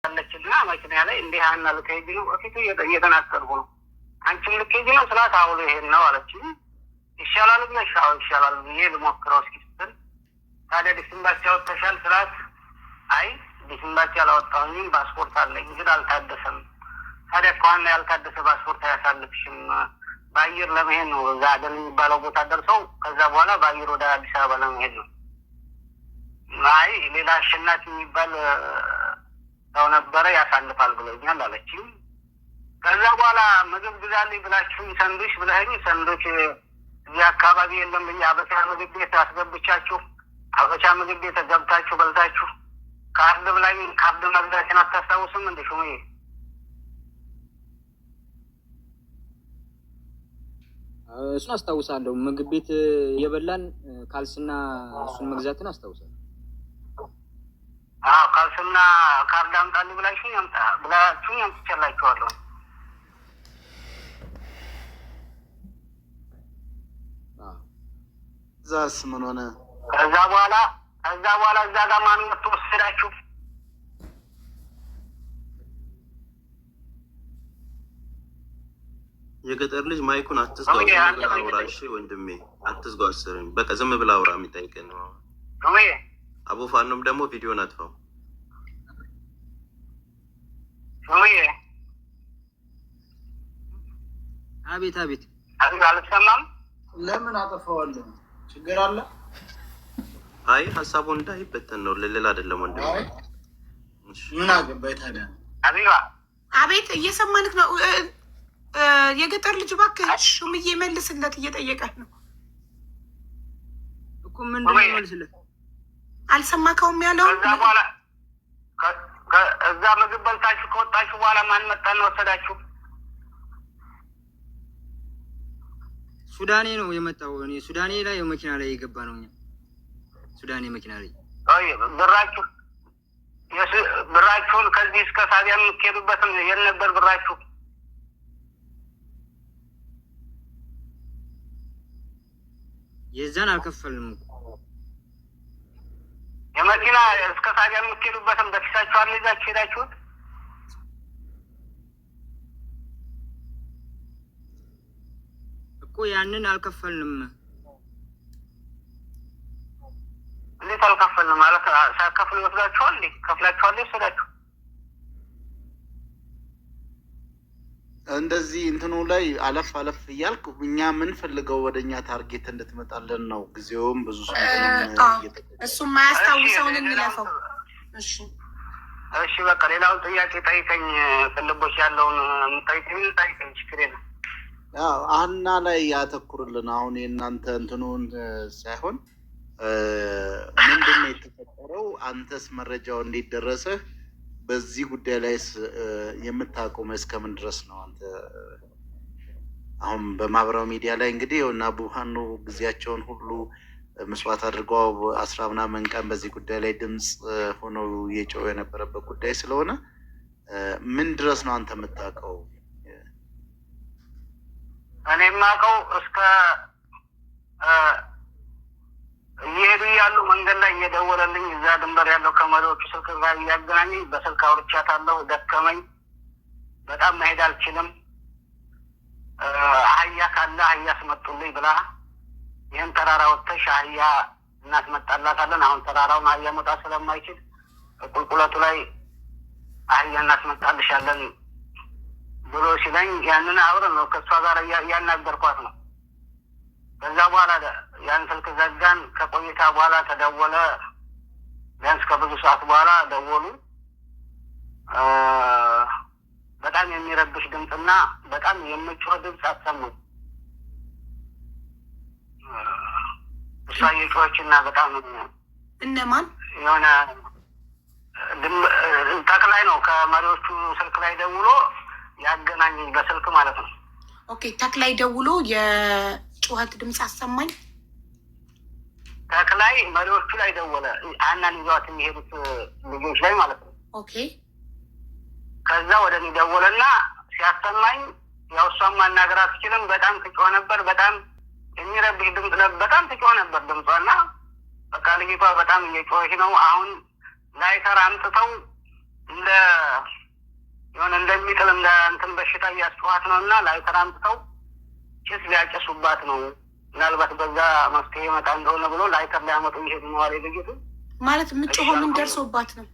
አለችና መኪና ላይ እንዲህ አና ልከይ ቢሉ እፊቱ እየተናገርኩ ነው። አንቺም ልከይ ቢሉ ስላት አውሎ ይሄን ነው አለችኝ። ይሻላል ብለሽ አዎ ይሻላል ብዬ ልሞክረው እስኪ ስትል ታዲያ ዲስምባሲ አወጥተሻል ስላት አይ ዲስምባሲ አላወጣሁኝም ፓስፖርት አለኝ ግን አልታደሰም። ታዲያ ከዋና ያልታደሰ ፓስፖርት አያሳልፍሽም በአየር ለመሄድ ነው እዛ አደን የሚባለው ቦታ ደርሰው ከዛ በኋላ በአየር ወደ አዲስ አበባ ለመሄድ ነው። አይ ሌላ አሸናፊ የሚባል ሰው ነበረ ያሳልፋል ብለውኛል አለችኝ። ከዛ በኋላ ምግብ ግዛልኝ ብላችሁኝ ሰንዱች ብለኸኝ ሰንዱች እዚህ አካባቢ የለም ብዬ አበሻ ምግብ ቤት አስገብቻችሁ አበሻ ምግብ ቤት ገብታችሁ በልታችሁ ካርድ ብላኝ ካርድ መግዛቴን አታስታውስም እንደ ሹምዬ? እሱን አስታውሳለሁ። ምግብ ቤት የበላን ካልስና እሱን መግዛትን አስታውሳለሁ። አዎ ካልስና ካርድ አምጣልኝ ብላችሁኝ አምጥቼላችኋለሁ። ዛስ ምን ሆነ? ከዛ በኋላ እዛ ጋር ማን መጥቶ ወሰዳችሁ? የገጠር ልጅ ማይኩን አትዝጋው። አውራ እሺ ወንድሜ አትዝጋው። አስረኝ በቃ ዝም ብላ አውራ የሚጠይቀኝ ነው። አቡ ፋኖም ደግሞ ቪዲዮን አጥፋው። አቤት አቤት አልሰማም። ለምን አጠፋዋለሁ? ችግር አለ? አይ ሀሳቡን እንዳይበተን ነው ለሌላ አይደለም ወንድሜ። ምን አገባኝ ታዲያ? አቢባ አቤት እየሰማንክ ነው። የገጠር ልጅ እባክህ ሹምዬ መልስለት እየጠየቀህ ነው እኮ። ምንድን ነው መልስለት? አልሰማከውም ያለው? ከዛ በኋላ እዛ ምግብ በልታችሁ ከወጣችሁ በኋላ ማን መጣና ወሰዳችሁ? ሱዳኔ ነው የመጣው። እኔ ሱዳኔ ላይ መኪና ላይ የገባ ነው። እኛ ሱዳኔ መኪና ላይ ብራችሁን ከዚህ እስከ ሳቢያ የምትሄዱበትም የት ነበር ብራችሁ? የዛን አልከፈልንም እኮ የመኪና እስከ ሳቢያ የምትሄዱበትም በፊታችሁ አልይዛችሁ ሄዳችሁት? እኮ ያንን አልከፈልንም። እንዴት አልከፈልንም ማለት? ሳከፍሉ ይወስዳችኋል እንዴ? ከፍላችኋል ይወስዳችሁ? እንደዚህ እንትኑ ላይ አለፍ እያልኩ እኛ የምንፈልገው ወደ እኛ ታርጌት እንድትመጣለን ነው። ጊዜውም ብዙ እሱም ማያስታውሰውን እንለፈው። እሺ በቃ ሌላውን ጥያቄ ጠይቀኝ። ቅልቦች ያለውን ጠይቀኝ ችግር የለም። አና ላይ ያተኩርልን። አሁን የእናንተ እንትኑን ሳይሆን ምንድን ነው የተፈጠረው? አንተስ መረጃው እንዴት ደረሰህ? በዚህ ጉዳይ ላይ የምታቆመ እስከምን ድረስ ነው? አንተ አሁን በማህበራዊ ሚዲያ ላይ እንግዲህ እና አቡ ፋኖ ጊዜያቸውን ሁሉ መስዋዕት አድርገው 10 ምናምን ቀን በዚህ ጉዳይ ላይ ድምፅ ሆነው እየጮሁ የነበረበት ጉዳይ ስለሆነ ምን ድረስ ነው አንተ የምታውቀው? እኔ የማውቀው እስከ እየሄዱ ያሉ መንገድ ላይ እየደወለልኝ እዛ ድንበር ያለው ከመሪዎቹ ስልክ ጋር እያገናኘኝ በስልክ አውርቻታለሁ። ደከመኝ፣ በጣም መሄድ አልችልም፣ አህያ ካለ አህያ አስመጡልኝ ብላ ይህን ተራራ ወጥተሽ አህያ እናስመጣላታለን፣ አሁን ተራራውን አህያ መውጣት ስለማይችል ቁልቁለቱ ላይ አህያ እናስመጣልሻለን ብሎ ሲለኝ ያንን አብረን ነው ከእሷ ጋር እያናገርኳት ነው። ከዛ በኋላ ያን ስልክ ዘጋን። ከቆይታ በኋላ ተደወለ። ቢያንስ ከብዙ ሰዓት በኋላ ደወሉ። በጣም የሚረብሽ ድምፅና በጣም የሚጮህ ድምፅ አሰሙኝ። እሷ እየጮኸችና በጣም እነማን የሆነ ተክላይ ነው ከመሪዎቹ ስልክ ላይ ደውሎ ያገናኘኝ በስልክ ማለት ነው። ኦኬ ተክላይ ደውሎ የጩኸት ድምፅ አሰማኝ። ተክላይ መሪዎቹ ላይ ደወለ፣ አናን ይዘዋት የሚሄዱት ልጆች ላይ ማለት ነው። ኦኬ ከዛ ወደ እኔ ደወለና ሲያሰማኝ ያው እሷን ማናገር አትችልም። በጣም ትጮህ ነበር። በጣም የሚረብሽ ድምፅ ነበር። በጣም ትጮህ ነበር ድምጿና በቃ ልጅቷ በጣም እየጮኸች ነው። አሁን ላይተር አምጥተው እንደ በሽታ እያስጨዋት ነው እና ላይ ተራምጥተው ጭስ ሊያጨሱባት ነው። ምናልባት በዛ መፍትሄ ይመጣ እንደሆነ ብሎ ላይተር ሊያመጡ ይሄዱ ነው አለ ልጅቱ። ማለት ምጭሆ ምን ደርሶባት ነው?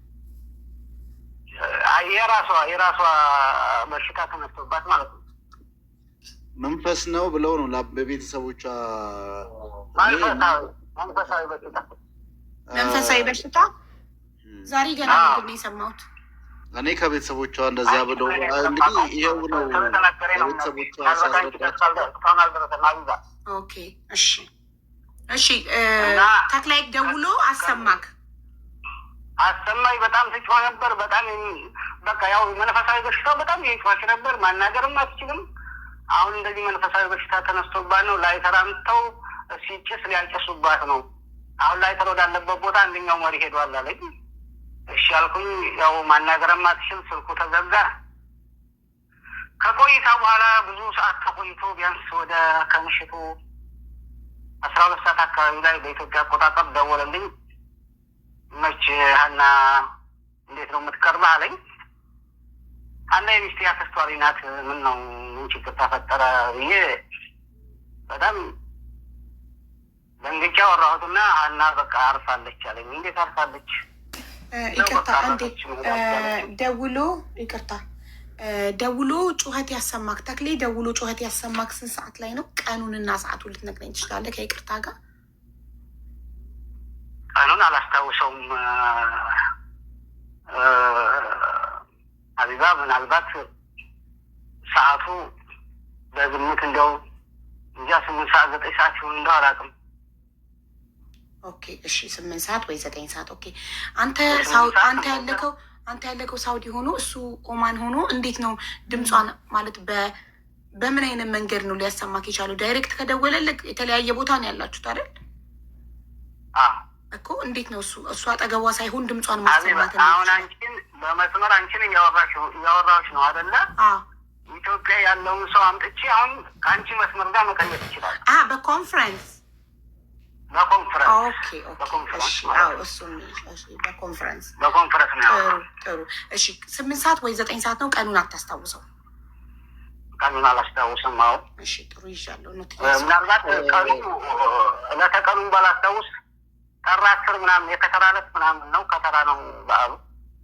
የራሷ በሽታ ተነስቶባት ማለት ነው። መንፈስ ነው ብለው ነው በቤተሰቦቿ መንፈሳዊ በሽታ ዛሬ ገና ነው የሰማሁት እኔ ከቤተሰቦቿ እንደዚያ ብለው እንግዲህ ይሄው ነው ቤተሰቦቿ ሲያስረዳቸው። ኦኬ እሺ ተክላይ ደውሎ አሰማኝ በጣም ትጮህ ነበር። በጣም በቃ ያው መንፈሳዊ በሽታው በጣም እየጮኸች ነበር። ማናገርም አትችልም። አሁን እንደዚህ መንፈሳዊ በሽታ ተነስቶባት ነው። ላይ ተራምተው ሲጭስ ሊያጨሱባት ነው። አሁን ላይ ወዳለበት ቦታ አንደኛው መሪ ሄዷል አለኝ። እሺ አልኩኝ። ያው ማናገርም አትችል፣ ስልኩ ተዘጋ። ከቆይታ በኋላ ብዙ ሰዓት ተቆይቶ ቢያንስ ወደ ከምሽቱ 12 ሰዓት አካባቢ ላይ በኢትዮጵያ አቆጣጠር ደወለልኝ። መች ሀና እንዴት ነው የምትቀርበህ አለኝ። ሀና የሚስቴ አክስቷ ልጅ ናት። ምን ነው ምን ችግር ተፈጠረ ብዬ በጣም ደንግጬ አወራሁትና ሀና በቃ አርፋለች አለኝ። እንዴት አርፋለች? ይቅርታ አንዴ ደውሎ ጩኸት ያሰማክ ተክሌ ደውሎ ጩኸት ያሰማክ ስንት ሰዓት ላይ ነው? ቀኑንና ሰዓቱን ልትነግረኝ ትችላለህ? ከይቅርታ ጋር ቀኑን አላስታውሰውም ሀቢባ። ምናልባት ሰዓቱ በግምት እንደው እንጃ 8 ሰዓት 9 ሰዓት ሲሆን እንደው አላውቅም። ኦኬ እሺ 8 ሰዓት ወይ 9 ሰዓት። ኦኬ አንተ ያለከው ሳውዲ ሆኖ እሱ ኦማን ሆኖ እንዴት ነው ድምጿን ማለት በምን አይነት መንገድ ነው ሊያሰማክ የቻለው? ዳይሬክት ከደወለልክ የተለያየ ቦታ ነው ያላችሁት አይደል? እኮ እንዴት ነው እሱ አጠገቧ ሳይሆን ድምጿን ማሰማት ነው? አሁን አንቺን በመስመር አንቺን እያወራሽ ነው አይደለ? ኢትዮጵያ ያለውን ሰው አምጥቼ አሁን ከአንቺ መስመር ጋር መቀየር ይችላል። በኮንፈረንስ ነው። ጥሩ እሺ 8 ሰዓት ወይ 9 ሰዓት ነው? ቀኑን አታስታውሰው? ቀኑን አላስታውስም። አዎ እሺ ጥሩ ይሻለው ነው። ምናልባት ቀኑን ባላስታውስ ጥር 10 ምናምን የከተራ ዕለት ምናምን ነው። ከተራ ነው በዓሉ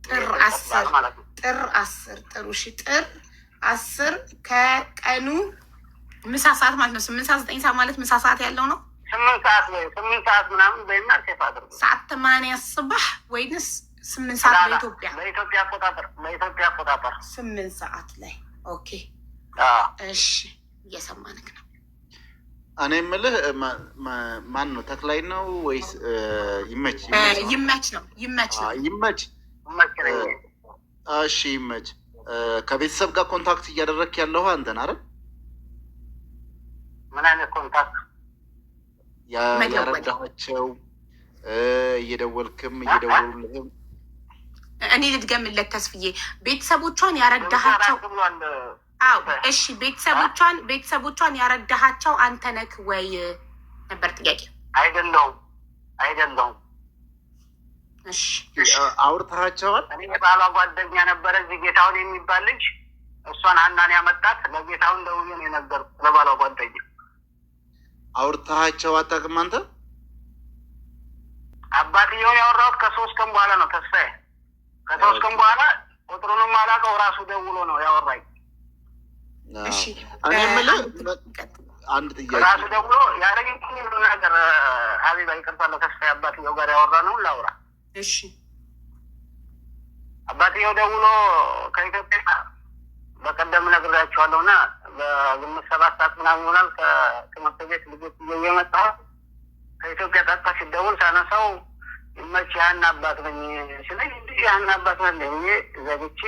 ጥር 10 ማለት ነው። ጥር 10 ጥሩ እሺ ጥር 10 ከቀኑ ምሳ ሰዓት ማለት ነው። 8 ሰዓት 9 ሰዓት ማለት ምሳ ሰዓት ያለው ነው። 8 ሰዓት ምናምን በይና ሴፍ አድርጉ። ሰዓት 8 ስባህ ወይንስ 8 ሰዓት በኢትዮጵያ አቆጣጠር 8 ሰዓት ላይ ኦኬ። እሺ እየሰማንክ ነው። እኔ የምልህ ማን ነው? ተክላይ ነው ወይስ ይመች? ይመች ነው። እሺ ይመች። ከቤተሰብ ጋር ኮንታክት እያደረግክ ያለው አንተን አይደል? ምን አይነት ኮንታክት? ያረዳቸው እየደወሉልህም? እኔ ልድገምለት ተስፍዬ፣ ቤተሰቦቿን ያረዳሃቸው? አዎ እሺ፣ ቤተሰቦቿን ያረዳሃቸው አንተ ነህ ወይ ነበር ጥያቄ። አይደለሁም። እሺ አውርተሃቸዋል? እኔ የባሏ ጓደኛ ነበረ እዚህ ጌታሁን የሚባል ልጅ፣ እሷን ሀናን ያመጣት ለጌታሁን ደውዬ ነው የነገርኩት ለባሏ ጓደኛ። አውርተሃቸው አታውቅም አንተ? አባትየውን ያወራሁት ከ3 ቀን በኋላ ነው ተስፋዬ። ከ3 ቀን በኋላ ቁጥሩንም አላውቀው ራሱ ደውሎ ነው ያወራኝ። እሺ እኔ የምልህ አንድ ጥያቄ ራሱ ደውሎ ያደረገኝ ነገር ሀቢባ ይቅርታ ለተስፋዬ አባትየው ጋር ያወራ ነው ላውራ። እሺ አባትየው ደውሎ ከኢትዮጵያ በቀደም ነግሬያቸዋለሁ እና በግምት 7 ሰዓት ምናምን ይሆናል ከትምህርት ቤት ልጆች እየመጣ ከኢትዮጵያ ቀጥታ ሲደውል ሳነሳው ይመች ያን አባት ነኝ ሲለኝ ያን አባት ነኝ ዘግቼ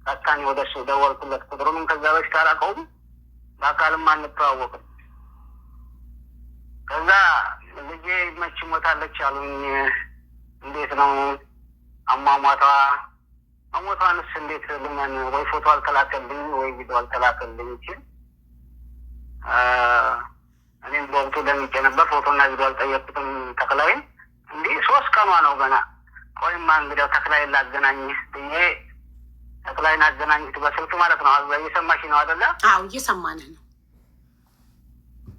ቀጥታኔ ወደ እሱ ደወልኩለት። ቁጥሩንም ከዛ በፊት አላውቀውም፣ በአካልም አንተዋወቅም። ከዛ ልጄ ይመች ሞታለች አሉኝ። እንዴት ነው አሟሟቷንስ እንዴት ልመን? ወይ ፎቶ አልተላከልኝ ወይ ቪዲዮ አልተላከልኝ ይችል እኔም በወቅቱ ደምጬ ነበር። ፎቶና ቪዲዮ አልጠየቅኩትም ተክላይን። እንዲህ 3 ቀኗ ነው ገና። ቆይማ እንግዲያው ተክላይን ላገናኝ ብዬ ተክላ ተክላይን አገናኙት በስልክ ማለት ነው። እየሰማሽ ነው አይደለ? አዎ እየሰማንህ ነው።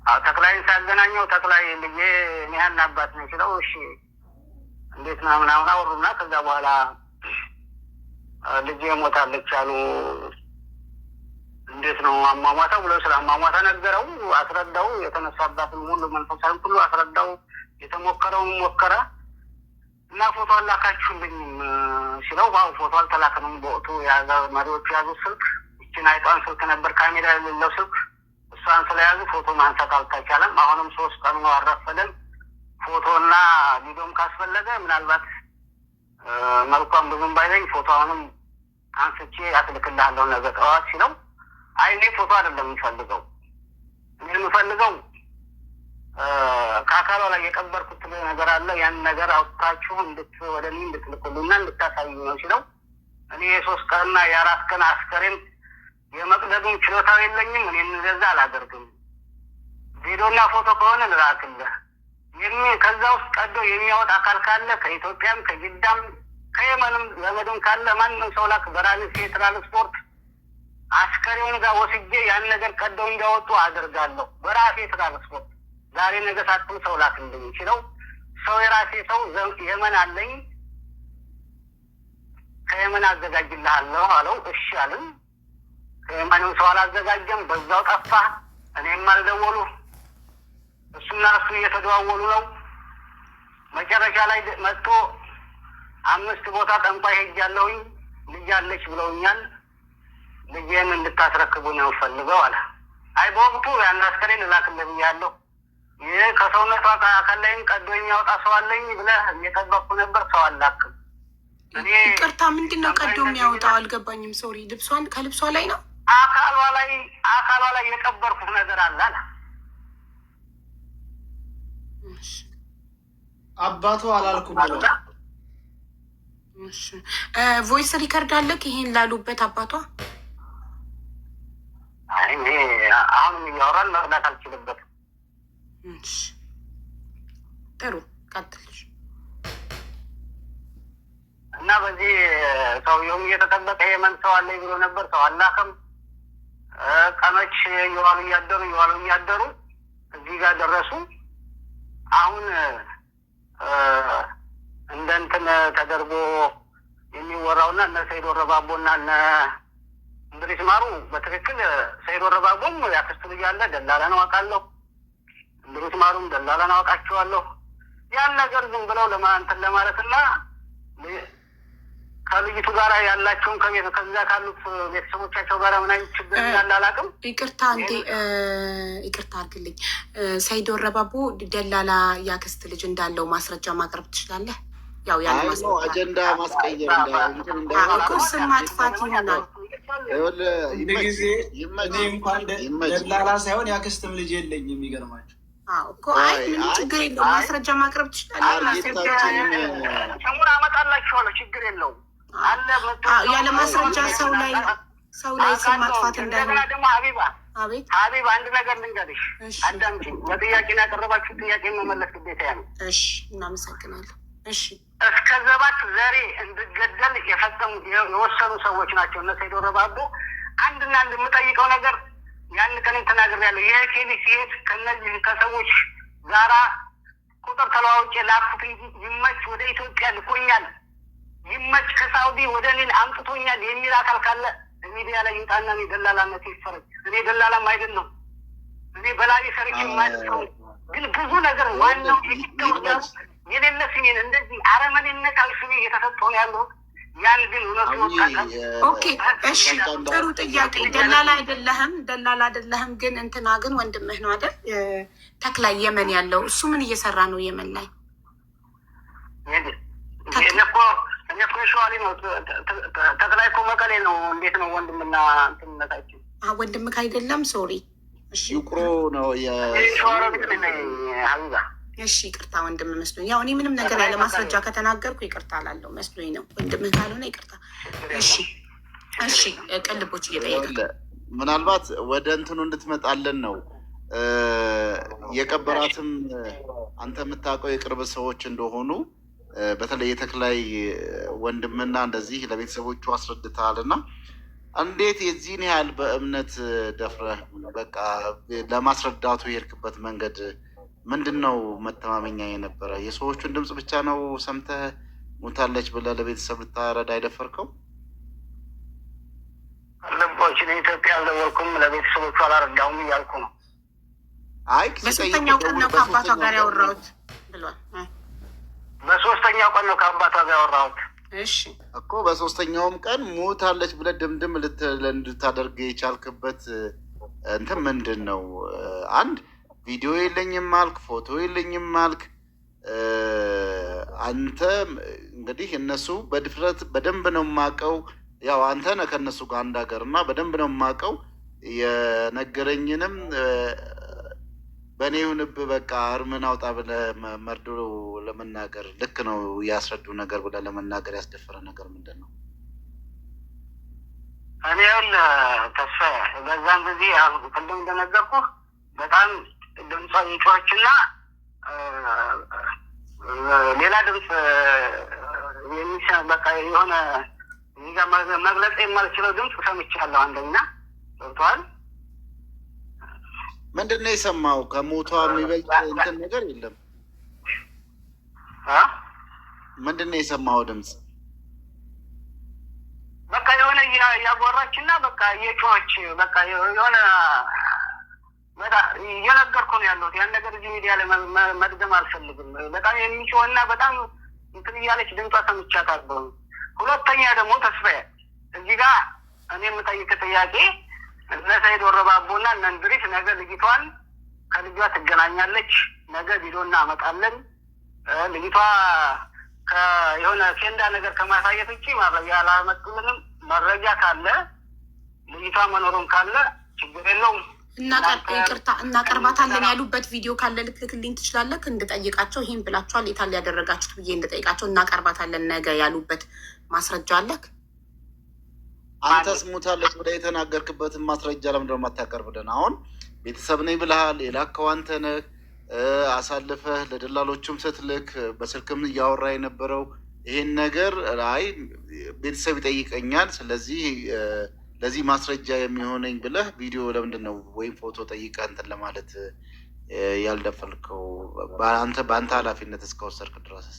አዎ ተክላይን ሳገናኘው ተክላይ ልጄ እኔ ያን አባት ነው ሲለው እሺ እንዴት ነው ምናምን አወሩና ከዛ በኋላ ልጄ ሞታለች አሉ። እንዴት ነው አሟሟታ ብሎ ስለ አሟሟታ ነገረው፣ አስረዳው። የተነሳባትን ሙሉ መንፈሳዊ ሁሉ አስረዳው። የተሞከረውን ሞከረ እና ፎቶ አላካችሁልኝም ሲለው ባው ፎቶ አልተላከንም። በወቅቱ የያዘ መሪዎቹ ያዙት ስልክ እችን አይጧን ስልክ ነበር ካሜራ የሌለው ስልክ፣ እሷን ስለያዙ ፎቶ ማንሳት አልተቻለም። አሁንም 3 ቀን ነው አረፈደን። ፎቶና ቪዲዮም ካስፈለገ ምናልባት መልኳም ብዙም ባይለኝ ፎቶ አሁንም አንስቼ ያስልክልሃለሁ ነገ ጠዋት ሲለው አይ እኔ ፎቶ አይደለም የምፈልገው፣ እኔ የምፈልገው ከአካሏ ላይ የቀበርኩት ነገር አለ ያን ነገር አውጥታችሁ ወደ እኔ እንድትልኩልኝና እንድታሳዩ ነው ሲለው እኔ የ3 ቀንና የ4 ቀን አስከሬን የመቅደዱን ችሎታው የለኝም፣ እኔ እንደዛ አላደርግም። ቪዲዮና ፎቶ ከሆነ ልላክልህ፣ ከዛ ውስጥ ቀዶ የሚያወጣ አካል ካለ ከኢትዮጵያም ከጅዳም ከየመንም ዘመዱን ካለ ማንም ሰው ላክ፣ በራሴ ትራንስፖርት አስከሬውን ጋር ወስጄ ያን ነገር ቀደው እንዲያወጡ አደርጋለሁ በራሴ ትራንስፖርት። ዛሬ ነገ ሳትል ሰው ላክልኝ ሲለው ሰው የራሴ ሰው የመን አለኝ ከየመን አዘጋጅልሃለሁ አለው። እሺ አልን። ከየመንም ሰው አላዘጋጀም፣ በዛው ጠፋ። እኔም አልደወሉ፣ እሱና እሱ እየተደዋወሉ ነው። መጨረሻ ላይ መጥቶ 5 ቦታ ጠንቋይ ሄጃለሁኝ ልጅ አለች ብለውኛል፣ ልጄን እንድታስረክቡ ነው ፈልገው አለ። አይ በወቅቱ ያን አስከሬን ልላክልህ ብያለሁ፣ ይህ ከሰውነቷ አካል ላይም ቀዶ የሚያወጣ ሰው አለኝ ብለህ እየጠበቅኩ ነበር፣ ሰው አላክም። ይቅርታ ምንድን ነው ቀዶ የሚያወጣው? አልገባኝም። ሶሪ ልብሷን ከልብሷ ላይ ነው አካሏ ላይ የቀበርኩት ነገር አለ አለ። አባቱ አላልኩም ብሎ ቮይስ ሪከርድ አለክ ይሄን ላሉበት አባቷ? አይ አሁንም እያወራን መቅዳት አልችልበትም። ጥሩ ቀጥልሽ። እና በዚህ ሰውየውም እየተጠበቀ የመን ሰው አለኝ ብሎ ነበር፣ ሰው አላከም። ቀኖች እየዋሉ እያደሩ እዚህ ጋር ደረሱ። አሁን እንደ እንትን ተደርጎ የሚወራውና እነ ሰይድ ወረባቦና እነ እንድሪስ ማሩ በትክክል ሰይድ ወረባቦም ያክስቱ ልጅ አለ ደላላን አውቃለሁ፣ እንድሪስ ማሩም ደላላን አውቃቸዋለሁ። ያን ነገር ዝም ብለው ለማንተን ለማለትና ከልጅቱ ጋር ያላቸውን ከዛ ካሉት ቤተሰቦቻቸው ጋር ምን አይነት ችግር እንዳለ አላውቅም። ይቅርታ አድርግልኝ። ሰይድ ወረባቦ ደላላ ያክስት ልጅ እንዳለው ማስረጃ ማቅረብ ትችላለህ? ያው ያን አጀንዳ ማስቀየር ስም ማጥፋት ይሆናል። ጊዜ እኔ እንኳን ደላላ ሳይሆን ያክስትም ልጅ የለኝ። የሚገርማቸው ምንም ችግር የለውም። ማስረጃ ማቅረብ ትችላለህ። ሰሙን አመጣላችኋለሁ፣ ችግር የለውም። ያለ ማስረጃ ሰው ላይ ስም ማጥፋት እንዳይሆን ደግሞ ሀቢባ አንድ ነገር ልንገርሽ፣ አዳምጪኝ። በጥያቄን ያቀረባችሁ ጥያቄ መመለስ ግዴታ ነው። እሺ፣ እናመሰግናለሁ። እሺ፣ እስከ 7 ዘሬ እንድገደል የወሰኑ ሰዎች ናቸው እነ ሰይድ ወረባቦ። አንድና አንድ የምጠይቀው ነገር ያን ቀን ተናግሬያለሁ። ይህ ኬሊ ሲሄድ ከነዚህ ከሰዎች ጋራ ቁጥር ተለዋውጬ ላኩት እንጂ ይመች ወደ ኢትዮጵያ ልኮኛል፣ ይመች ከሳውዲ ወደ እኔን አምጥቶኛል የሚል አካል ካለ ሚዲያ ላይ ይውጣና እኔ ደላላነት ይፈረጅ። እኔ ደላላም አይደለም፣ እኔ በላይ ሰርች ማለት ነው። ግን ብዙ ነገር ዋናው ይተውኛል የሌለ ስሜን እንደዚህ አረመኔነት አልስሜ እየተሰጠው ነው ያለው። ያን ግን እውነቱ ይወጣል። ኦኬ እሺ፣ ጥሩ ጥያቄ። ደላላ አይደለህም፣ ግን እንትና ግን ወንድምህ ነው አይደል? ተክላይ የመን ያለው እሱ ምን እየሰራ ነው የመን ላይ? እኔ እኮ ሸዋሌ ነው። ተክላይ እኮ መቀሌ ነው። እንዴት ነው ወንድምና እንትንነታችን? ወንድምህ አይደለም? ሶሪ ይቁሮ ነው ሀቢባ። እሺ ይቅርታ ወንድም መስሎኝ። ያው እኔ ምንም ነገር ያለ ማስረጃ ከተናገርኩ ይቅርታ ላለው መስሎኝ ነው። ወንድምህ ካልሆነ ይቅርታ። እሺ ቅልቦች እየጠየቀ ምናልባት ወደ እንትኑ እንድትመጣለን ነው። የቀበራትም አንተ የምታውቀው የቅርብ ሰዎች እንደሆኑ በተለይ የተክላይ ወንድምና እንደዚህ ለቤተሰቦቹ አስረድተሃል እና እንዴት የዚህን ያህል በእምነት ደፍረህ በቃ ለማስረዳቱ የሄድክበት መንገድ ምንድን ነው? መተማመኛ የነበረ የሰዎቹን ድምፅ ብቻ ነው ሰምተህ ሞታለች ብለህ ለቤተሰብ ልታረዳ አይደፈርከው? ልቦችን ኢትዮጵያ አልደወልኩም፣ ለቤተሰቦቹ አላረዳውም እያልኩ ነው። አይ በሶስተኛው ቀን ነው ከአባቷ ጋር ያወራሁት ብሏል። በሶስተኛው ቀን ነው ከአባቷ ጋር ያወራሁት። እሺ እኮ በሶስተኛውም ቀን ሞታለች ብለህ ድምድም እንድታደርግ የቻልክበት እንትን ምንድን ነው? አንድ ቪዲዮ የለኝም አልክ፣ ፎቶ የለኝም አልክ። አንተ እንግዲህ እነሱ በድፍረት በደንብ ነው የማውቀው፣ ያው አንተ ነህ ከእነሱ ጋር አንድ ሀገር እና በደንብ ነው የማውቀው። የነገረኝንም በእኔ ይሁንብህ በቃ እርምን አውጣ ብለህ መርዶ ለመናገር ልክ ነው ያስረዱ ነገር ብለህ ለመናገር ያስደፈረ ነገር ምንድን ነው? እኔ ተስፋ በዛን ጊዜ ቅድም እንደነገርኩህ በጣም ድምጿ የጮኸችና ሌላ ድምፅ በቃ የሆነ መግለጽ የማልችለው ድምፅ ሰምቻለሁ። አንደኛ ገብቶሃል? ምንድን ነው የሰማው? ከሞቷ የሚበልጥ እንትን ነገር የለም። ምንድን ነው የሰማው ድምፅ? በቃ የሆነ እያጎራች እና በቃ እየጮኸች በቃ የሆነ እየነገርኩ ነው ያለሁት። ያን ነገር እዚህ ሚዲያ ላይ መድገም አልፈልግም። በጣም የሚጮህና በጣም እንትን እያለች ድምጿ ሰምቻታለሁ። ሁለተኛ ደግሞ ተስፋዬ እዚህ ጋር እኔ የምጠይቅ ጥያቄ እነ ሰይድ ወረባቦና እነ እንድሪስ ነገ ልጅቷን ከልጇ ትገናኛለች። ነገ ቪዲዮ እናመጣለን። ልጅቷ የሆነ ኬንዳ ነገር ከማሳየት ውጭ መረጃ አላመጡልንም። መረጃ ካለ ልጅቷ መኖሩን ካለ ችግር የለውም ይቅርታ እናቀርባታለን ያሉበት ቪዲዮ ካለ ልትልክልኝ ትችላለህ? እንድጠይቃቸው ይህን ብላችኋል የታል ያደረጋችሁት ብዬ እንድጠይቃቸው። እናቀርባታለን ነገ ያሉበት ማስረጃ አለክ? አንተስ ሞታለች ብለህ የተናገርክበትን ማስረጃ ለምንድን ነው የማታቀርብልን? አሁን ቤተሰብ ነኝ ብለሃል፣ የላከው አንተ ነህ። አሳልፈህ ለደላሎቹም ስትልክ በስልክም እያወራ የነበረው ይሄን ነገር አይ ቤተሰብ ይጠይቀኛል፣ ስለዚህ ለዚህ ማስረጃ የሚሆነኝ ብለህ ቪዲዮ ለምንድን ነው ወይም ፎቶ ጠይቀህ እንትን ለማለት ያልደፈልከው? በአንተ ኃላፊነት እስከወሰድክ ድረስስ?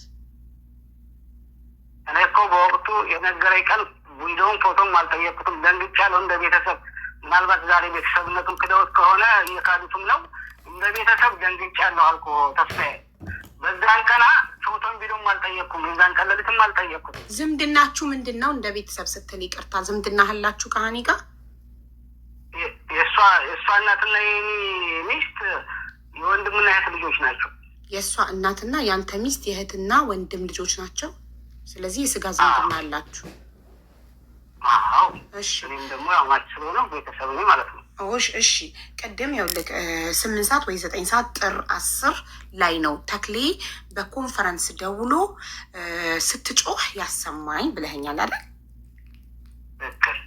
እኔ እኮ በወቅቱ የነገረኝ ቀን ቪዲዮውን ፎቶም አልጠየቅኩትም። ደንግጫለሁ እንደ ቤተሰብ። ምናልባት ዛሬ ቤተሰብነቱም ክደውት ከሆነ እየካዱትም ነው። እንደ ቤተሰብ ደንግጫለሁ አልኩህ ተስፋዬ። በዛን ቀና ፎቶም ቪዲዮም አልጠየቅኩም። የዛን ቀን ሌሊትም አልጠየቅኩትም። ዝምድናችሁ ምንድን ነው? እንደ ቤተሰብ ስትል ይቅርታ፣ ዝምድና አላችሁ ከሀኒ ጋር? የእሷ እናትና የኔ ሚስት የወንድምና የእህት ልጆች ናቸው። የእሷ እናትና የአንተ ሚስት የእህትና ወንድም ልጆች ናቸው። ስለዚህ የስጋ ዝምድና አላችሁ። አዎ እሺ። እኔም ደግሞ ያማች ስለሆነ ቤተሰብ ነኝ ማለት ነው። እሺ ቅድም ይኸውልህ 8 ሰዓት ወይ 9 ሰዓት ጥር 10 ላይ ነው ተክሌ በኮንፈረንስ ደውሎ ስትጮህ ያሰማኝ ብለኸኛል አይደል?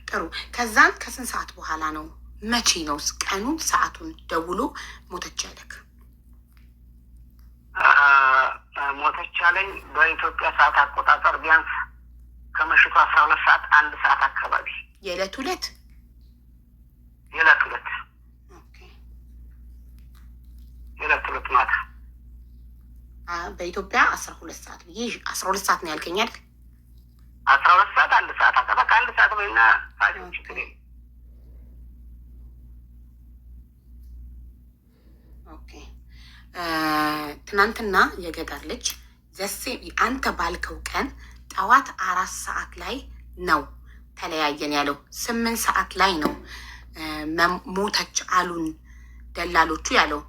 ጥሩ። ከዛን ከስንት ሰዓት በኋላ ነው መቼ ነው ቀኑን ሰዓቱን ደውሎ ሞተች ያለክ? ሞተች ያለኝ በኢትዮጵያ ሰዓት አቆጣጠር ቢያንስ ከምሽቱ 12 ሰዓት 1 ሰዓት አካባቢ የዕለት ሁለት ማታ በኢትዮጵያ 12 ሰዓት ብዬ 12 ሰዓት ነው ያልከኝ አይደል? 12 ሰዓት 1 ሰዓት በቃ 1 ሰዓት ወይና ሳጆች ትግሬ። ኦኬ ትናንትና የገጠር ልጅ ዘሴ አንተ ባልከው ቀን ጠዋት 4 ሰዓት ላይ ነው ተለያየን ያለው። 8 ሰዓት ላይ ነው ሞተች አሉን ደላሎቹ ያለው።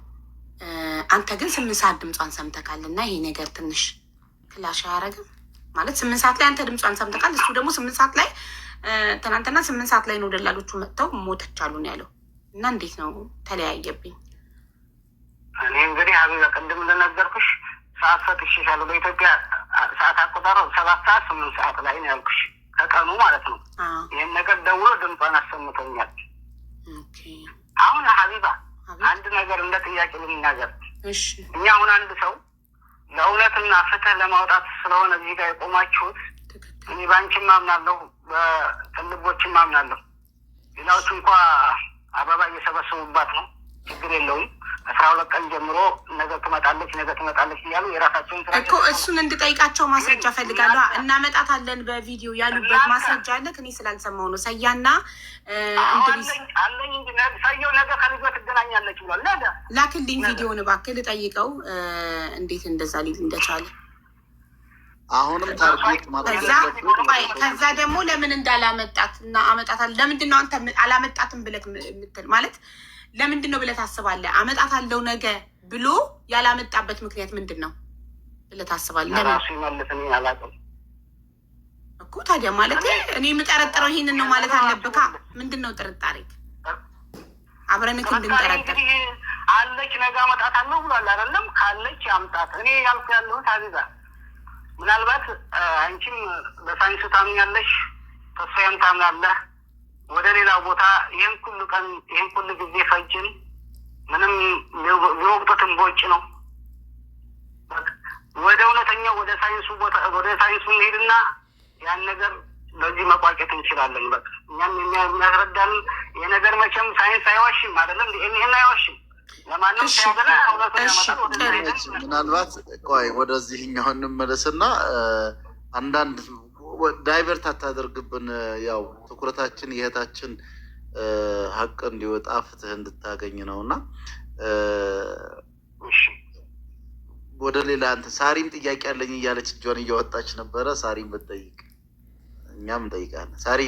አንተ ግን 8 ሰዓት ድምጿን ሰምተካል እና ይሄ ነገር ትንሽ ክላሽ አያረግም ማለት? 8 ሰዓት ላይ አንተ ድምጿን ሰምተካል፣ እሱ ደግሞ 8 ሰዓት ላይ ትናንትና 8 ሰዓት ላይ ነው ደላሎቹ መጥተው ሞተች አሉን ያለው እና እንዴት ነው ተለያየብኝ? እኔ እንግዲህ ሀቢባ ቅድም እንደነገርኩሽ ሰዓት ሰጥቼሻለሁ። በኢትዮጵያ ሰዓት አቆጣጠር 7 ሰዓት 8 ሰዓት ላይ ነው ያልኩሽ ከቀኑ ማለት ነው። ይህን ነገር ደውሎ ድምጿን አሰምቶኛል። አሁን ሀቢባ አንድ ነገር እንደ ጥያቄ ልናገር። እኛ አሁን አንድ ሰው ለእውነትና ፍትህ ለማውጣት ስለሆነ እዚህ ጋር የቆማችሁት እኔ በአንቺም አምናለሁ፣ በጥልቦችም አምናለሁ። ሌላዎቹ እንኳ አበባ እየሰበሰቡባት ነው። ችግር የለውም። 12 ቀን ጀምሮ ነገ ትመጣለች እያሉ የራሳቸውን እኮ እሱን እንድጠይቃቸው ማስረጃ ፈልጋለሁ። እናመጣታለን በቪዲዮ ያሉበት ማስረጃ አለ። እኔ ስላልሰማሁ ነው። ሰያና አለኝ እንጂ ሰየው ነገ ከልጇ ትገናኛለች ብሏል። ነገ ላክልኝ ቪዲዮውን እባክህ ልጠይቀው እንዴት እንደዛ ሊል እንደቻለ። አሁንም ታርጌት ማለት ከዛ ደግሞ ለምን እንዳላመጣት እና አመጣታለሁ። ለምንድን ነው አንተ አላመጣትም ብለህ የምትል ማለት ለምንድን ነው ብለህ ታስባለህ? አመጣታለሁ ነገ ብሎ ያላመጣበት ምክንያት ምንድን ነው ብለህ ታስባለህ? ራሱ ይመልስልኝ አላውቅም እኮ ታዲያ ማለት እኔ የምጠረጥረው ይሄንን ነው ማለት አለብካ። ምንድን ነው ጥርጣሬ? አብረን እንድንጠረጥር አለች ነገ አመጣታለሁ ብሏል አይደለም? ካለች አምጣት። እኔ ያልኩ ያለሁት አዚዛ ምናልባት አንቺም በሳይንሱ ታምኛለሽ፣ ተስፋዬም ታምናለህ። ወደ ሌላ ቦታ ይህን ሁሉ ቀን ይህን ሁሉ ጊዜ ፈጅን ምንም ቢወቅቱትም ቦጭ ነው። ወደ እውነተኛው ወደ ሳይንሱ ቦታ ወደ ሳይንሱ እንሄድና ያን ነገር በዚህ መቋጨት እንችላለን። በቃ እኛም የሚያስረዳን ይህ ነገር መቼም ሳይንስ አይዋሽም አይደለም? ይህን አይዋሽም። ለማንም ሲያገላ ምናልባት ቆይ ወደዚህኛው እንመለስና አንዳንድ ዳይቨርት አታደርግብን። ያው ትኩረታችን የእህታችን ሀቅ እንዲወጣ ፍትህ እንድታገኝ ነው እና ወደ ሌላ አንተ ሳሪም ጥያቄ ያለኝ እያለች እጇን እያወጣች ነበረ። ሳሪም ብትጠይቅ እኛም እንጠይቃለን። ሳሪ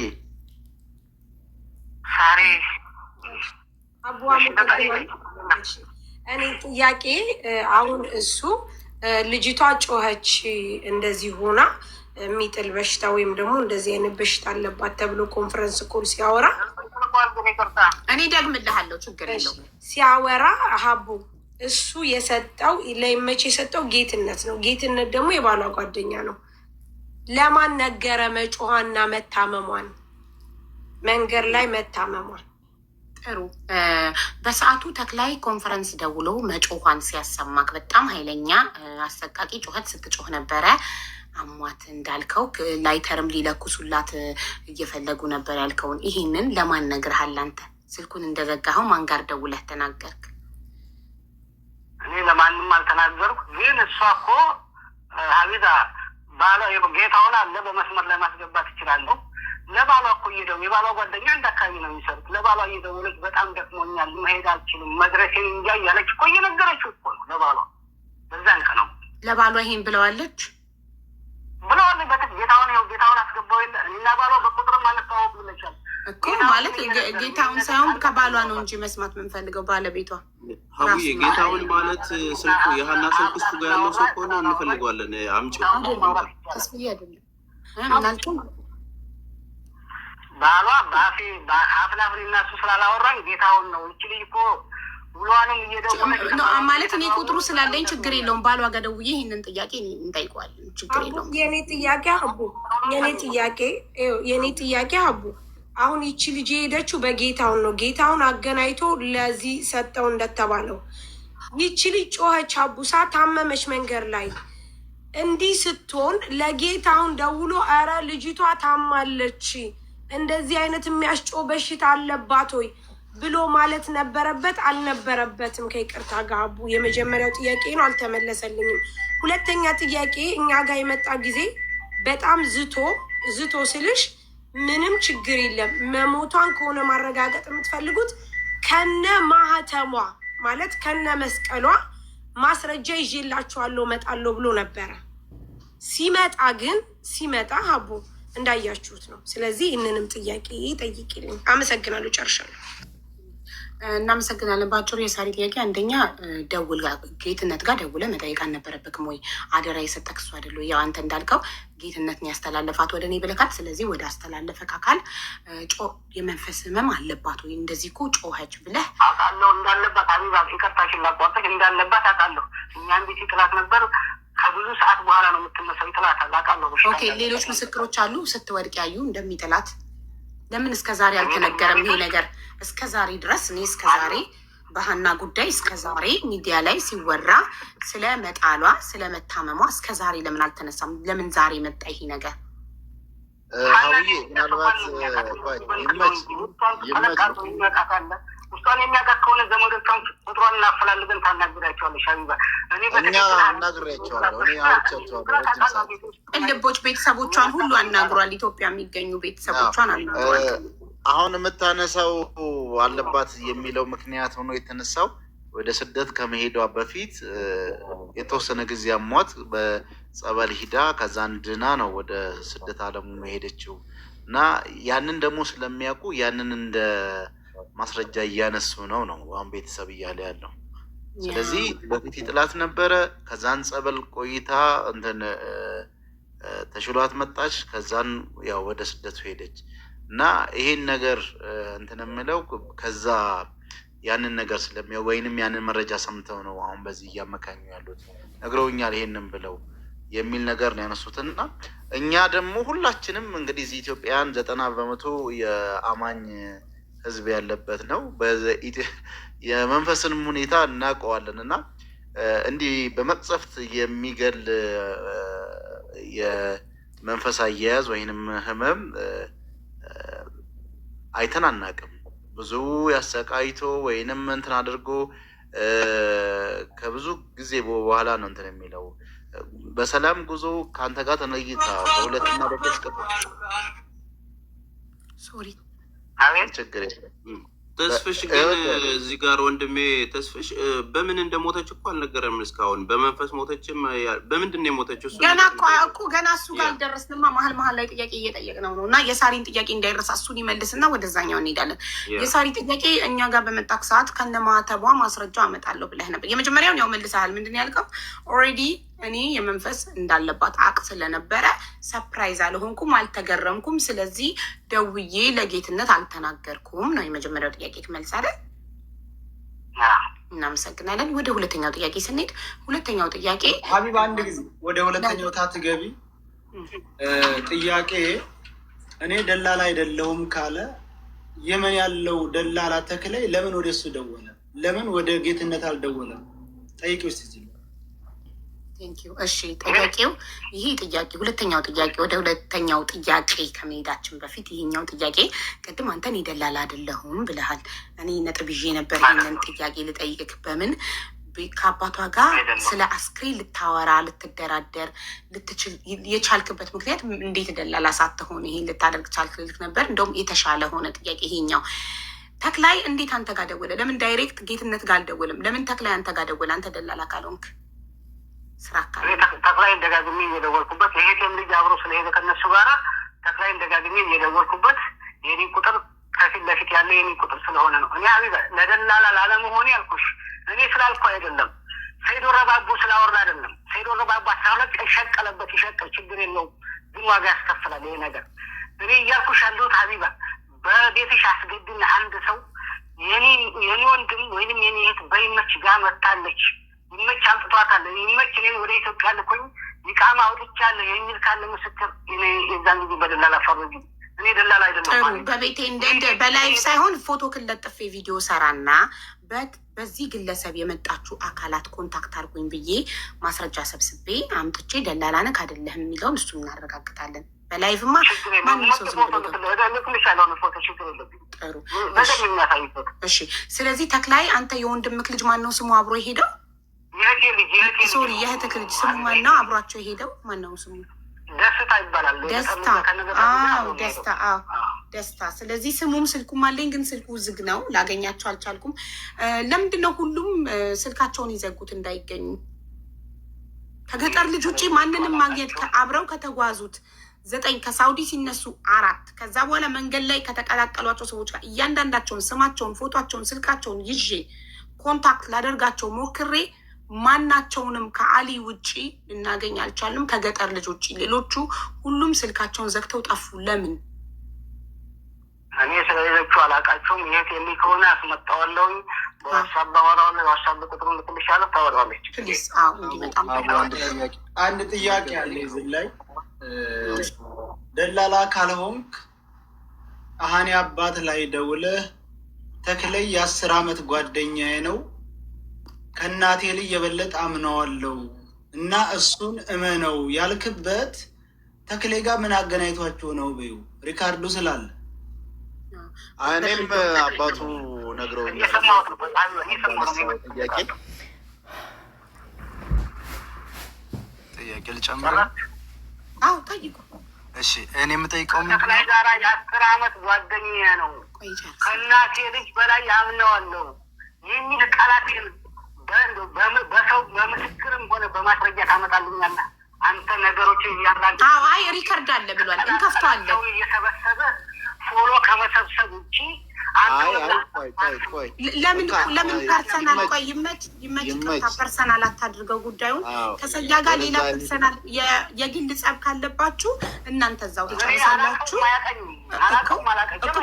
እኔ ጥያቄ አሁን እሱ ልጅቷ ጮኸች እንደዚህ ሆና የሚጥል በሽታ ወይም ደግሞ እንደዚህ አይነት በሽታ አለባት ተብሎ ኮንፈረንስ ኮል ሲያወራ እኔ ደግምልሃለሁ፣ ችግር የለውም ሲያወራ ሀቡ እሱ የሰጠው ለይመች የሰጠው ጌትነት ነው። ጌትነት ደግሞ የባሏ ጓደኛ ነው። ለማን ነገረ መጮኋና መታመሟን መንገድ ላይ መታመሟን? ጥሩ በሰዓቱ ተክላይ ኮንፈረንስ ደውሎ መጮኋን ሲያሰማክ በጣም ኃይለኛ አሰቃቂ ጩኸት ስትጮህ ነበረ። አሟት እንዳልከው ላይተርም ሊለኩሱላት እየፈለጉ ነበር ያልከውን ይሄንን ለማን ነግርሃል አንተ? ስልኩን እንደዘጋኸው ማን ጋር ደውለህ ተናገርክ? እኔ ለማንም አልተናገርኩ። ግን እሷ እኮ ሀቢዛ ባሏ ጌታውን አለ በመስመር ላይ ማስገባት ይችላለሁ። ለባሏ እኮ እየደወለች የባሏ ጓደኛ አንድ አካባቢ ነው የሚሰሩት። ለባሏ እየደወለች በጣም ደክሞኛል መሄድ አልችልም መድረሴን እንጃ እያለች እኮ እየነገረችው እኮ ነው ለባሏ። በዛን ቀን ነው ለባሏ ይሄን ብለዋለች ጌታውን ጌታውን አስገባው የለ እና ባሏ በቁጥር ማለት ታወቅ ብለሻል እኮ ማለት ጌታውን ሳይሆን ከባሏ ነው እንጂ መስማት የምንፈልገው ባለቤቷ ሀቡዬ። ጌታውን ማለት ስልኩ የሀና ስልክ እሱ ጋር ያለው ሰው ከሆነ እንፈልገዋለን። አምጪ ተስፍዬ አይደለም ምናልኩ ባሏ በአፌ አፍላፍሪ እና እሱ ስላላወራኝ ጌታውን ነው። እቺ ልጅ እኮ ውሏንም እየደወለች ማለት እኔ ቁጥሩ ስላለኝ ችግር የለውም። ባሏ ጋር ደውዬ ይህንን ጥያቄ እንጠይቀዋለን። ችግር የለውም። የኔ ጥያቄ ሀቡ አሁን ይቺ ልጅ የሄደችው በጌታውን ነው። ጌታውን አገናኝቶ ለዚህ ሰጠው እንደተባለው ይቺ ልጅ ጮኸች። ሀቡሳ ታመመች መንገድ ላይ እንዲህ ስትሆን ለጌታውን ደውሎ ኧረ ልጅቷ ታማለች እንደዚህ አይነት የሚያስጮህ በሽታ አለባት ወይ ብሎ ማለት ነበረበት አልነበረበትም? ከይቅርታ ጋር ሀቡ የመጀመሪያው ጥያቄ ነው፣ አልተመለሰልኝም። ሁለተኛ ጥያቄ እኛ ጋር የመጣ ጊዜ በጣም ዝቶ ስልሽ ምንም ችግር የለም መሞቷን ከሆነ ማረጋገጥ የምትፈልጉት ከነ ማህተሟ ማለት ከነ መስቀሏ ማስረጃ ይዤላችኋለሁ እመጣለሁ ብሎ ነበረ። ሲመጣ ሀቡ እንዳያችሁት ነው። ስለዚህ ይህንንም ጥያቄ ጠይቂልኝ። አመሰግናለሁ። ጨርሻለሁ። እናመሰግናለን። በአጭሩ የሳሪ ጥያቄ አንደኛ ጌትነት ጋር ደውለ መጠየቅ አልነበረብክም ወይ? አደራ የሰጠክ እሱ አይደለ? ያው አንተ እንዳልከው ጌትነትን ያስተላለፋት ወደ እኔ ብለካት። ስለዚህ ወደ አስተላለፈክ አካል የመንፈስ ህመም አለባት ወይ እንደዚህ እኮ ጮኸች ብለህ አውቃለሁ። እንዳለባት አቢባ ይቅርታሽን ላቋርጥሽ፣ እንዳለባት አውቃለሁ። እኛ እንዴት ጥላት ነበር ከብዙ ሰዓት በኋላ ነው የምትመሰል ጥላት አውቃለሁ። ኦኬ፣ ሌሎች ምስክሮች አሉ ስትወድቅ ያዩ እንደሚጥላት። ለምን እስከ ዛሬ አልተነገረም ይሄ ነገር? እስከ ዛሬ ድረስ እኔ እስከ ዛሬ በሀና ጉዳይ እስከ ዛሬ ሚዲያ ላይ ሲወራ ስለ መጣሏ ስለ መታመሟ እስከ ዛሬ ለምን አልተነሳም? ለምን ዛሬ መጣ ይሄ ነገር? ሀውዬ ምናልባት ውስጧን የሚያውቃት ከሆነ ዘመዶቿን ቁጥሯን እናፈላልገን ታናግራቸዋለሽ። ሀቢባ እኛ አናግሬያቸዋለሁ። እኔ አውርቻቸዋለሁ። ልቦች ቤተሰቦቿን ሁሉ አናግሯል። ኢትዮጵያ የሚገኙ ቤተሰቦቿን አናግሯል። አሁን የምታነሳው አለባት የሚለው ምክንያት ሆኖ የተነሳው ወደ ስደት ከመሄዷ በፊት የተወሰነ ጊዜ አሟት በጸበል ሂዳ ከዛን ድና ነው ወደ ስደት ዓለሙ መሄደችው እና ያንን ደግሞ ስለሚያውቁ ያንን እንደ ማስረጃ እያነሱ ነው አሁን ቤተሰብ እያለ ያለው። ስለዚህ በፊት ጥላት ነበረ። ከዛን ጸበል ቆይታ እንትን ተሽሏት መጣች። ከዛን ያው ወደ ስደቱ ሄደች እና ይሄን ነገር እንትን የምለው ከዛ ያንን ነገር ስለሚያው ወይንም ያንን መረጃ ሰምተው ነው አሁን በዚህ እያመካኙ ያሉት ነግረውኛል ይሄንን ብለው የሚል ነገር ነው ያነሱትና እኛ ደግሞ ሁላችንም እንግዲህ እዚህ ኢትዮጵያን 90% የአማኝ ህዝብ ያለበት ነው። የመንፈስንም ሁኔታ እናውቀዋለን እና እንዲህ በመቅሰፍት የሚገል የመንፈስ አያያዝ ወይንም ህመም አይተን አናውቅም። ብዙ ያሰቃይቶ ወይንም እንትን አድርጎ ከብዙ ጊዜ በኋላ ነው እንትን የሚለው በሰላም ጉዞ ከአንተ ጋር ተነይታ በሁለትና በሶስት ሶሪ ችግር ተስፍሽ ግን እዚህ ጋር ወንድሜ ተስፍሽ በምን እንደሞተች እኮ አልነገረም እስካሁን። በመንፈስ ሞተችም በምንድን ነው የሞተችው? ገና እኮ ገና እሱ ጋር አልደረስንማ። መሀል ላይ ጥያቄ እየጠየቅነው ነው እና የሳሪን ጥያቄ እንዳይረሳ እሱን ይመልስና ወደዛኛው እንሄዳለን። የሳሪ ጥያቄ እኛ ጋር በመጣክ ሰዓት ከነማተቧ ማስረጃ አመጣለሁ ብለህ ነበር። የመጀመሪያውን ያው መልሰሃል። ምንድን ነው ያልከው? ኦልሬዲ እኔ የመንፈስ እንዳለባት አቅ ስለነበረ ሰፕራይዝ አልሆንኩም፣ አልተገረምኩም። ስለዚህ ደውዬ ለጌትነት አልተናገርኩም ነው የመጀመሪያው ጥያቄ። ትመልሳለህ? እናመሰግናለን። ወደ ሁለተኛው ጥያቄ ስንሄድ ሁለተኛው ጥያቄ ሀቢብ አንድ ጊዜ ወደ ሁለተኛው ታትገቢ ጥያቄ እኔ ደላላ አይደለሁም ካለ የመን ያለው ደላላ ተክላይ ለምን ወደ እሱ ደወለ? ለምን ወደ ጌትነት አልደወለም? ጠይቂ ውስጥ ዚ ቴንኪው። እሺ ጥያቄው ይሄ ጥያቄ ሁለተኛው ጥያቄ ወደ ሁለተኛው ጥያቄ ከመሄዳችን በፊት ይሄኛው ጥያቄ ቅድም አንተን የደላላ አይደለሁም ብለሃል። እኔ ነጥብ ይዤ ነበር ይህንን ጥያቄ ልጠይቅህ። በምን ከአባቷ ጋር ስለ አስክሬን ልታወራ ልትደራደር ልትችል የቻልክበት ምክንያት እንዴት ደላላ ሳትሆን ይሄን ልታደርግ ቻልክ ልልክ ነበር። እንደውም የተሻለ ሆነ ጥያቄ ይሄኛው። ተክላይ እንዴት አንተ ጋር ደወለ? ለምን ዳይሬክት ጌትነት ጋር አልደወለም? ለምን ተክላይ አንተ ጋር ደወለ? አንተ ደላላ ካልሆንክ ስራ ተክላይ ደጋግሜ እየደወልኩበት የሄቴም ልጅ አብሮ ስለሄደ ከነሱ ጋራ ተክላይ ደጋግሜ እየደወልኩበት የኔ ቁጥር ከፊት ለፊት ያለ የኔ ቁጥር ስለሆነ ነው። እኔ ሀቢባ ለደላላ ላለመሆን ያልኩሽ እኔ ስላልኩ አይደለም። ሰይዶ ረባቦ ስላወራ አይደለም። ሰይዶ ረባቦ 12 ቀን ሸቀለበት፣ ይሸቀል ችግር የለውም ግን ዋጋ ያስከፍላል ይሄ ነገር። እኔ እያልኩሽ ያለሁት ሀቢባ በቤትሽ አስገድና አንድ ሰው የኔ ወንድም ወይንም የኔ እህት በይመች ጋር መታለች ይመች አምጥቷታል ይመች እኔን ወደ ኢትዮጵያ ልኮኝ ይቃማ አውጥቻለሁ የሚል ካለ ምስክር የዛን ጊዜ በደላላ ፈርጅ። እኔ ደላላ አይደለም። በቤቴ እንደ በላይቭ ሳይሆን ፎቶ ክለጥፌ ቪዲዮ ሰራና በዚህ ግለሰብ የመጣችሁ አካላት ኮንታክት አድርጎኝ ብዬ ማስረጃ ሰብስቤ አምጥቼ ደላላ ነህ አይደለህም የሚለውን እሱ እናረጋግጣለን። በላይቭማ ማንም ሰው ዝም ብሎ ጥሩ። እሺ ስለዚህ ተክላይ አንተ የወንድምክ ልጅ ማነው ስሙ አብሮ የሄደው? ሶሪ የእህትክ ልጅ ስሙ ማነው አብሯቸው የሄደው? ማነው ስሙ? ደስታ ይባላል። ደስታ። አዎ ደስታ። አዎ ደስታ። ስለዚህ ስሙም ስልኩም አለኝ፣ ግን ስልኩ ዝግ ነው፣ ላገኛቸው አልቻልኩም። ለምንድን ነው ሁሉም ስልካቸውን ይዘጉት እንዳይገኙ? ከገጠር ልጅ ውጭ ማንንም ማግኘት አብረው ከተጓዙት 9 ከሳውዲ ሲነሱ 4 ከዛ በኋላ መንገድ ላይ ከተቀላቀሏቸው ሰዎች ጋር እያንዳንዳቸውን ስማቸውን፣ ፎቷቸውን፣ ስልካቸውን ይዤ ኮንታክት ላደርጋቸው ሞክሬ ማናቸውንም ከአሊ ውጪ ልናገኝ አልቻልም። ከገጠር ልጅ ውጪ ሌሎቹ ሁሉም ስልካቸውን ዘግተው ጠፉ። ለምን? እኔ ስለሌሎቹ አላውቃቸውም። የት የሚ ከሆነ አስመጣዋለሁኝ። በዋትሳፕ ባወራዋለሁ። የዋትሳፕ ቁጥሩን ልክልሻለሁ፣ ታወራዋለች። ፕሊስ እንዲመጣም አንድ ጥያቄ አለ እዚህ ላይ ደላላ ካልሆንክ አሃኔ አባት ላይ ደውለህ ተክለይ የ10 ዓመት ጓደኛዬ ነው ከእናቴ ልጅ የበለጠ አምነዋለሁ እና እሱን እመነው ያልክበት ተክሌ ጋር ምን አገናኝቷቸው ነው በዩ ሪካርዶ ስላለ እኔም አባቱ ነግረውኛል። ጥያቄ ልጨምር? አዎ ጠይቁ። እሺ እኔ የምጠይቀው ተክላይ ጋራ የ10 ዓመት ጓደኛ ነው። ከእናቴ ልጅ በላይ ያምነዋለሁ የሚል ቃላቴን በሰው በምስክርም ሆነ በማስረጃ ታመጣልኛለህ አንተ ነገሮችን እያራገ አይ ሪከርድ አለ ብሏል። እንከፍተዋለን። እየሰበሰበ ፎሎ ከመሰብሰብ ውጪ ለምን ፐርሰናል ቆይ ይመች ፐርሰናል አታድርገው ጉዳዩን። ከሰያ ጋር ሌላ ፐርሰናል የግል ጸብ ካለባችሁ እናንተ እዛው ትጨርሳላችሁ እኮ።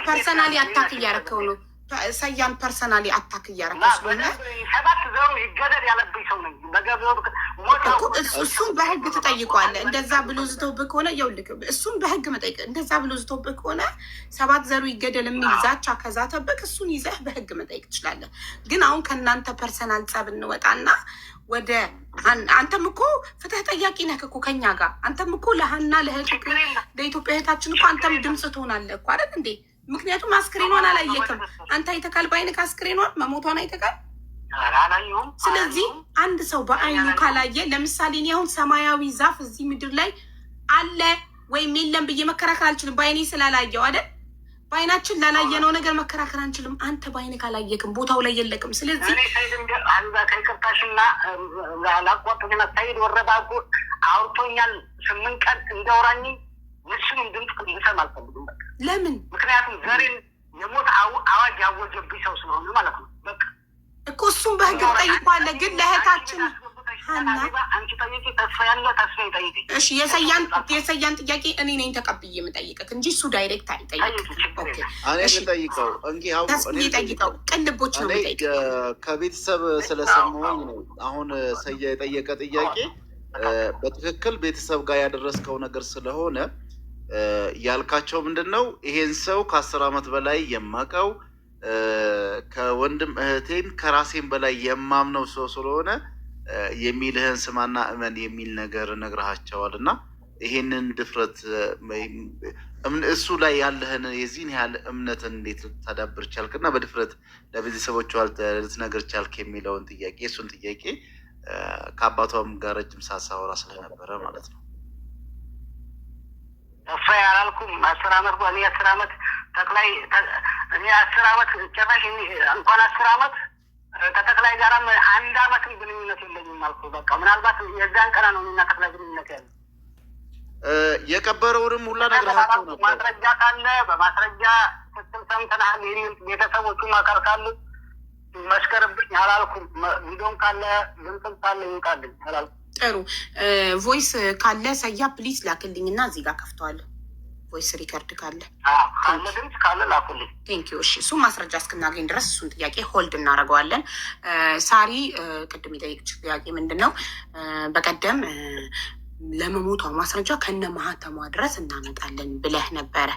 ፐርሰናሊ አታክ እያረከው ነው። ሰያን ፐርሰናሊ አታክ እያረከው ስለሆነ 7 ዘሩ ይገደል ያለብኝ ሰው ነኝ። እሱም በህግ ትጠይቀዋለህ። እንደዛ ብሎ ዝቶብህ ከሆነ ይኸውልህ፣ እሱም በህግ መጠየቅ እንደዛ ብሎ ዝቶብህ ከሆነ 7 ዘሩ ይገደል የሚል ዛቻ ከዛተብህ እሱን ይዘህ በህግ መጠየቅ ትችላለህ። ግን አሁን ከእናንተ ፐርሰናል ጸብ እንወጣና ወደ አንተም እኮ ፍትህ ጠያቂ ነህ እኮ ከኛ ጋር። አንተም እኮ ለሀና ለኢትዮጵያ እህታችን እኮ አንተም ድምፅ ትሆናለህ እኮ አይደል እንዴ? ምክንያቱም አስክሬኗን አላየክም አንተ። አይተካል በአይንክ አስክሬኗን መሞቷን አይተካል። ስለዚህ አንድ ሰው በአይኑ ካላየ፣ ለምሳሌ እኔ አሁን ሰማያዊ ዛፍ እዚህ ምድር ላይ አለ ወይም የለም ብዬ መከራከር አልችልም፣ በአይኔ ስላላየው አይደል? በአይናችን ላላየነው ነገር መከራከር አንችልም። አንተ በአይን ካላየክም ቦታው ላይ የለክም። ስለዚህ ከይቅርታሽና ላቋጥና ሳይድ ወረዳጉ አውርቶኛል 8 ቀን እንደወራኝ የሱንም ድምፅ እንድሰማ አልፈልግም። ለምን? ምክንያቱም ዘሬን የሞት አዋጅ ያወጀብኝ ሰው ስለሆነ ማለት ነው። በቃ እኮ እሱም በህግ ትጠይቋለህ። ግን ለእህታችን ሀና አንቺ ጠይቂ፣ ተስፋ ያለ ተስፋ ይጠይቂ። እሺ የሰያን ጥያቄ እኔ ነኝ ተቀብዬ የምጠይቅህ እንጂ እሱ ዳይሬክት አይጠይቅም። ቅልቦች ነው ከቤተሰብ ስለሰማሁኝ ነው። አሁን ሰያ የጠየቀ ጥያቄ በትክክል ቤተሰብ ጋር ያደረስከው ነገር ስለሆነ ያልካቸው ምንድን ነው? ይሄን ሰው ከ10 ዓመት በላይ የማውቀው ከወንድም እህቴም ከራሴም በላይ የማምነው ሰው ስለሆነ የሚልህን ስማና እመን የሚል ነገር ነግረሃቸዋል። እና ይሄንን ድፍረት እሱ ላይ ያለህን የዚህን ያህል እምነትን እንዴት ልታዳብር ቻልክ? እና በድፍረት ለቤተሰቦቿ ልትነግር ቻልክ የሚለውን ጥያቄ እሱን ጥያቄ ከአባቷም ጋር ረጅም ሰዓት ሳወራ ስለነበረ ማለት ነው። እሷ ያላልኩም 10 ዓመት እኔ 10 ዓመት ተክላይ እኔ 10 ዓመት ጭራሽ እንኳን 10 ዓመት ከተክላይ ጋራም 1 ዓመትም ግንኙነት የለኝም አልኩ። በቃ ምናልባት የዛን ቀና ነው እና ተክላይ ግንኙነት ያለ የቀበረውንም ሁላ ነግረሃቸው ነበር። ማስረጃ ካለ በማስረጃ ስትል ሰምተናል። የሚል ቤተሰቦቹ ማካር ካሉ መስከረብኝ አላልኩም። ቪዲዮም ካለ ድምፅም ካለ ይውጣልኝ አላልኩም። ጥሩ ቮይስ ካለ ሰያ ፕሊዝ ላክልኝ እና እዚህ ጋር ከፍተዋለሁ። ቮይስ ሪከርድ ካለ ድምፅ ካለ ላኩልኝ። ቴንኪዩ። እሺ እሱም ማስረጃ እስክናገኝ ድረስ እሱን ጥያቄ ሆልድ እናደርገዋለን። ሳሪ ቅድም የጠየቅችው ጥያቄ ምንድን ነው? በቀደም ለመሞቷ ማስረጃ ከነ ማህተሟ ድረስ እናመጣለን ብለህ ነበረ።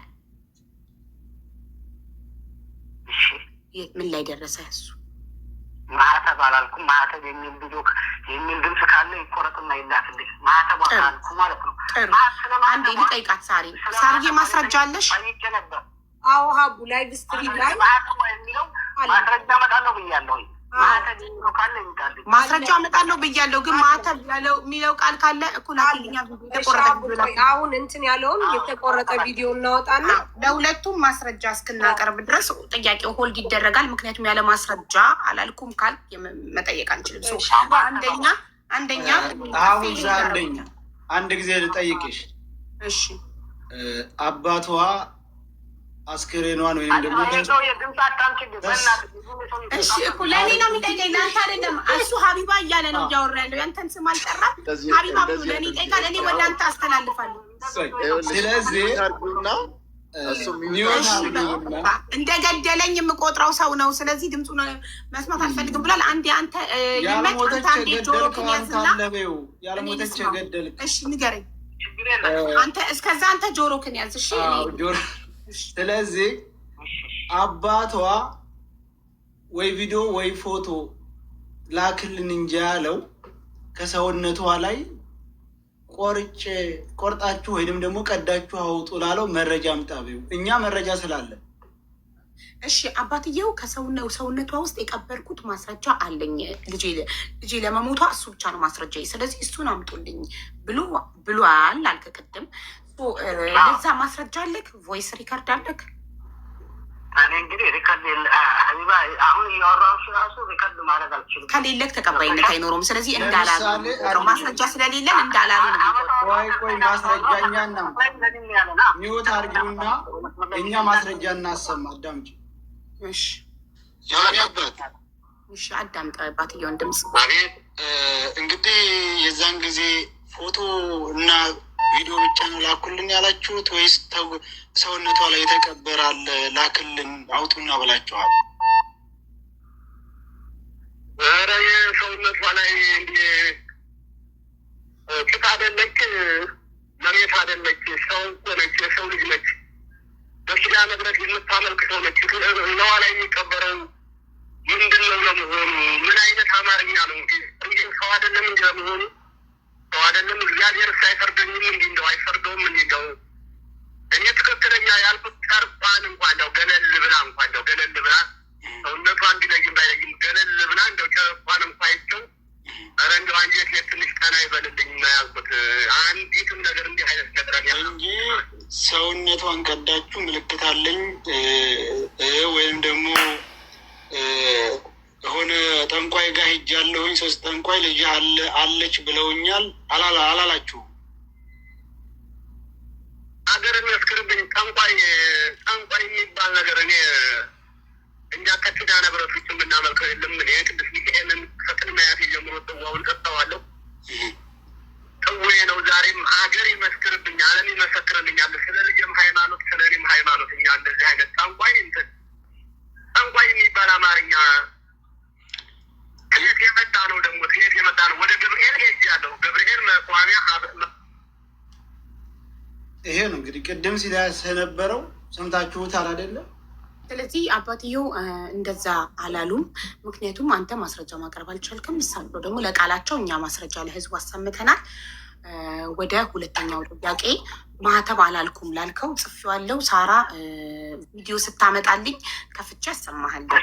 ምን ላይ ደረሰ እሱ? ማህተብ አላልኩም። ማህተብ የሚል ቪዲዮ የሚል ድምፅ ካለ ይቆረጥና ይላክልኝ። ማህተብ አላልኩ ማለት ነው። አንዴ ልጠይቃት ሳሪ። ሳሪዬ ማስረጃ አለሽ? አዎ ሀቡ ላይቭ ስትሪም ላይ ማህተብ የሚለው ማስረጃ እመጣለሁ ብያለሁ። ማስረጃ እመጣለሁ ብያለሁ። ግን ማህተብ ያለው የሚለው ቃል ካለ እኩል አክልኛ አሁን እንትን ያለውን የተቆረጠ ቪዲዮ እናወጣና ለሁለቱም ማስረጃ እስክናቀርብ ድረስ ጥያቄው ሆልድ ይደረጋል። ምክንያቱም ያለ ማስረጃ አላልኩም ካል መጠየቅ አንችልም። አንደኛ አንድ ጊዜ ልጠይቅሽ። እሺ አባቷ አስክሬኗን ወይም ደግሞ እሺ እኮ ለእኔ ነው የሚጠይቀኝ ለአንተ አይደለም። እሱ ሀቢባ እያለ ነው እያወራ ያለው። ያንተን ስም አልጠራም። ሀቢባ ብሎ ለእኔ ይጠይቃል። እኔ ወደ አንተ አስተላልፋለሁ። ስለዚህ እንደገደለኝ የምቆጥረው ሰው ነው። ስለዚህ ድምፁን መስማት አልፈልግም ብሏል። አንዴ አንተ ያለሞተች የገደልክ እሺ ንገረኝ አንተ። እስከዛ አንተ ጆሮክን ያዝ እሺ። ስለዚህ አባቷ ወይ ቪዲዮ ወይ ፎቶ ላክልን እንጂ ያለው ከሰውነቷ ላይ ቆርጣችሁ ወይንም ደግሞ ቀዳችሁ አውጡ ላለው መረጃ አምጣቢው እኛ መረጃ ስላለን። እሺ አባትየው ሰውነቷ ውስጥ የቀበርኩት ማስረጃ አለኝ ልጄ ለመሞቷ እሱ ብቻ ነው ማስረጃ። ስለዚህ እሱን አምጡልኝ ብሏል አልክ ቅድም። ለዛ ማስረጃ አለክ? ቮይስ ሪከርድ አለክ? እኔ እንግዲህ ሪከርድ ሀቢባ አሁን እያወራሁሽ ራሱ ሪከርድ ማድረግ አልችልም። ከሌለክ ተቀባይነት አይኖረውም። ስለዚህ እንዳላሉ ማስረጃ ስለሌለን እንዳላሉ ነው። ቆይ ማስረጃ እኛና ሚወት አድርጊውና እኛ ማስረጃ እናሰማ። አዳምጪ። እሺ ያለበት እሺ አዳምጣ አባትየውን ድምፅ። እንግዲህ የዛን ጊዜ ፎቶ እና ቪዲዮ ብቻ ነው ላኩልን ያላችሁት ወይስ ሰውነቷ ላይ የተቀበራል ላክልን አውጡና ብላችኋል? ኧረ የሰውነቷ ላይ ጭቃ አይደለች፣ መሬት አይደለች፣ ሰው ነች፣ የሰው ልጅ ነች። በስጋ ንብረት የምታመልክ ሰው ነች። እነዋ ላይ የሚቀበረው ምንድን ነው ለመሆኑ? ምን አይነት አማርኛ ነው? ሰው አይደለም እንጂ ለመሆኑ ሰው አይደለም። እግዚአብሔር ሳይፈርደኝም እንዲህ እንደው አይፈርደውም እንደው እኔ ትክክለኛ ያልኩት ቀርባን እንኳን እንደው ገለል ብላ ሰውነቷ እንዲለይም ባይለይም ገለል ብላ እንደው ጨርቋን እንኳ አይቸው ኧረ እንደው አንጀት ትንሽ ቀና ይበልልኝ ነው ያልኩት። አንዲትም ነገር እንዲህ አይነት ነገር እንጂ ሰውነቷን ቀዳችሁ ምልክት አለኝ ወይም ደግሞ የሆነ ጠንቋይ ጋር ሄጃለሁኝ 3 ጠንቋይ ልጅ አለች ብለውኛል አላላችሁ? አገርን ያስክርብኝ። ጠንቋይ የሚባል ነገር እኛ ከኪዳነ ምሕረት ውጭ የምናመልከው የለም። እኔ ቅዱስ ሚካኤልን ከቅድሚያቴ ጀምሮ ጽዋውን ጠጣዋለሁ። ጽዌ ነው። ዛሬም አገር ይመስክርብኝ፣ ዓለም ይመሰክርልኛል። ስለ ልጅም ሃይማኖት፣ ስለ እኔም ሃይማኖት። እኛ እንደዚህ አይነት ጠንቋይ የሚባል አማርኛ ከየት የመጣ ነው? ደግሞ ከየት የመጣ ነው? ወደ ገብርኤል ሄጃለሁ። ገብርኤል መቋሚያ ይሄ ነው እንግዲህ ቅድም ሲላ ስለነበረው ሰምታችሁታል አይደለም? ስለዚህ አባትየው እንደዛ አላሉም። ምክንያቱም አንተ ማስረጃ ማቅረብ አልቻልክም። እሳቸው ደግሞ ለቃላቸው እኛ ማስረጃ ለህዝቡ አሰምተናል። ወደ ሁለተኛው ጥያቄ ማህተብ አላልኩም ላልከው ጽፌዋለሁ። ሳራ ቪዲዮ ስታመጣልኝ ከፍቼ ያሰማሃለሁ።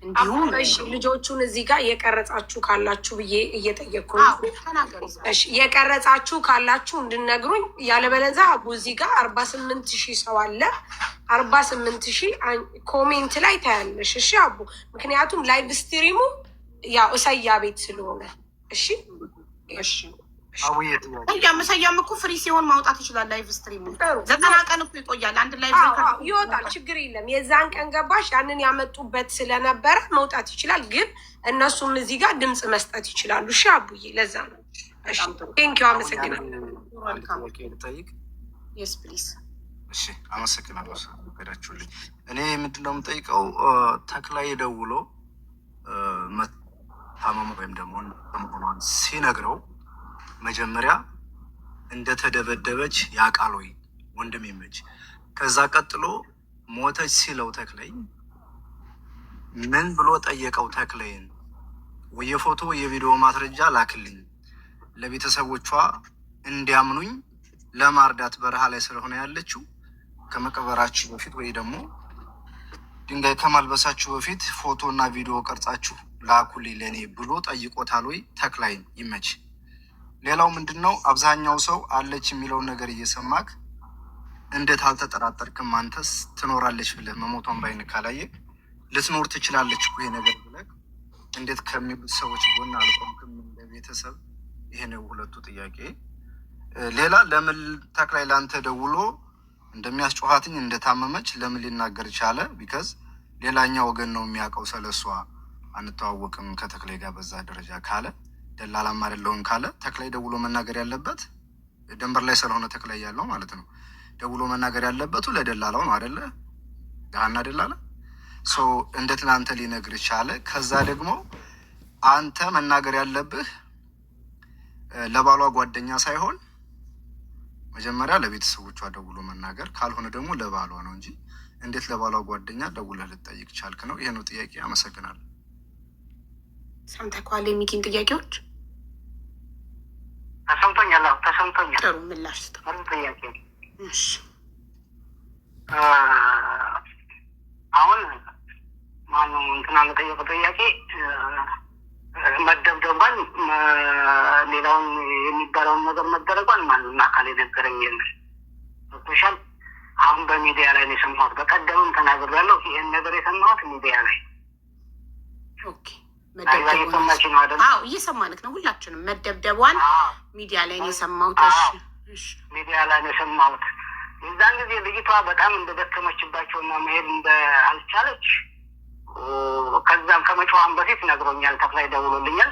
እንዲሁም ልጆቹን እዚህ ጋር የቀረጻችሁ ካላችሁ ብዬ እየጠየቅኩ የቀረጻችሁ ካላችሁ እንድነግሩኝ። ያለበለዚያ አቡ እዚህ ጋር 48,000 ሰው አለ። 48,000 ኮሜንት ላይ ታያለሽ። እሺ አቡ፣ ምክንያቱም ላይቭ ስትሪሙ ያው እሰያ ቤት ስለሆነ። እሺ እሺ ሰያም እኮ ፍሪ ሲሆን ማውጣት ይችላል። ላይቭ ስትሪም 90 ቀን እኮ ይቆያል። አንድ ላይቭ ይወጣል፣ ችግር የለም። የዛን ቀን ገባሽ ያንን ያመጡበት ስለነበረ መውጣት ይችላል። ግን እነሱም እዚህ ጋር ድምፅ መስጠት ይችላሉ። እሺ አቡዬ፣ ለዛ ነው። ቴንኪው፣ አመሰግናለሁ። የስ ፕሊዝ። እሺ አመሰግናለሁ ፈቀዳችሁልኝ። እኔ ምንድነው የምጠይቀው ተክላይ ደውሎ መታመሙ ወይም ደግሞ መሆኗን ሲነግረው መጀመሪያ እንደተደበደበች ያውቃል ወይ ወንድም ይመች። ከዛ ቀጥሎ ሞተች ሲለው ተክላይ ምን ብሎ ጠየቀው? ተክላይን የፎቶ የቪዲዮ ማስረጃ ላክልኝ ለቤተሰቦቿ እንዲያምኑኝ ለማርዳት በረሃ ላይ ስለሆነ ያለችው ከመቀበራችሁ በፊት ወይ ደግሞ ድንጋይ ከማልበሳችሁ በፊት ፎቶ እና ቪዲዮ ቀርጻችሁ ላኩልኝ ለእኔ ብሎ ጠይቆታል ወይ? ተክላይን ይመች። ሌላው ምንድን ነው አብዛኛው ሰው አለች የሚለውን ነገር እየሰማክ እንዴት አልተጠራጠርክም? አንተስ ትኖራለች ብለህ መሞቷን ባይን ካላየ ልትኖር ትችላለች እኮ ይሄ ነገር ብለህ እንዴት ከሚሉት ሰዎች ጎን አልቆምክም? እንደ ቤተሰብ ይሄ ነው ሁለቱ ጥያቄ። ሌላ ለምን ተክላይ ለአንተ ደውሎ እንደሚያስጮኋትኝ እንደታመመች ለምን ሊናገር ቻለ? ቢካዝ ሌላኛው ወገን ነው የሚያውቀው ስለሷ። አንተዋወቅም ከተክላይ ጋር በዛ ደረጃ ካለ ደላላም አይደለሁም ካለ ተክላይ ደውሎ መናገር ያለበት ደንበር ላይ ስለሆነ ተክላይ ያለው ማለት ነው። ደውሎ መናገር ያለበቱ ለደላላው ነው አይደለ? ዳህና ደላላ ሶ እንዴት ለአንተ ሊነግር ቻለ? ከዛ ደግሞ አንተ መናገር ያለብህ ለባሏ ጓደኛ ሳይሆን መጀመሪያ ለቤተሰቦቿ ደውሎ መናገር፣ ካልሆነ ደግሞ ለባሏ ነው እንጂ እንዴት ለባሏ ጓደኛ ደውለህ ልትጠይቅ ቻልክ ነው። ይሄ ነው ጥያቄ። አመሰግናለሁ። ሰምተኸዋል የሚኪን ጥያቄዎች? ተሰምቶኛል። ተሰምቶኛል። ጥሩ ምላሽ ስጠው። ምርጥ ጥያቄ። እሺ አሁን ማነው እንትና ለጠየቀው ጥያቄ መደብደቧን ሌላውን የሚባለውን ነገር መደረጓን ማንም አካል የነገረኝ የለም። ሶሻል አሁን በሚዲያ ላይ ነው የሰማሁት። በቀደምም ተናግሬያለሁ። ይህን ነገር የሰማሁት ሚዲያ ላይ። ኦኬ እየሰማንክ ነው ሁላችንም። መደብደቧን ሚዲያ ላይ ነው የሰማሁት። እሺ ሚዲያ ላይ ነው የሰማሁት። የዛን ጊዜ ልጅቷ በጣም እንደደከመችባቸውና መሄድ እንዳልቻለች ከዛም ከመጫዋን በፊት ነግሮኛል። ተክላይ ደውሎልኛል።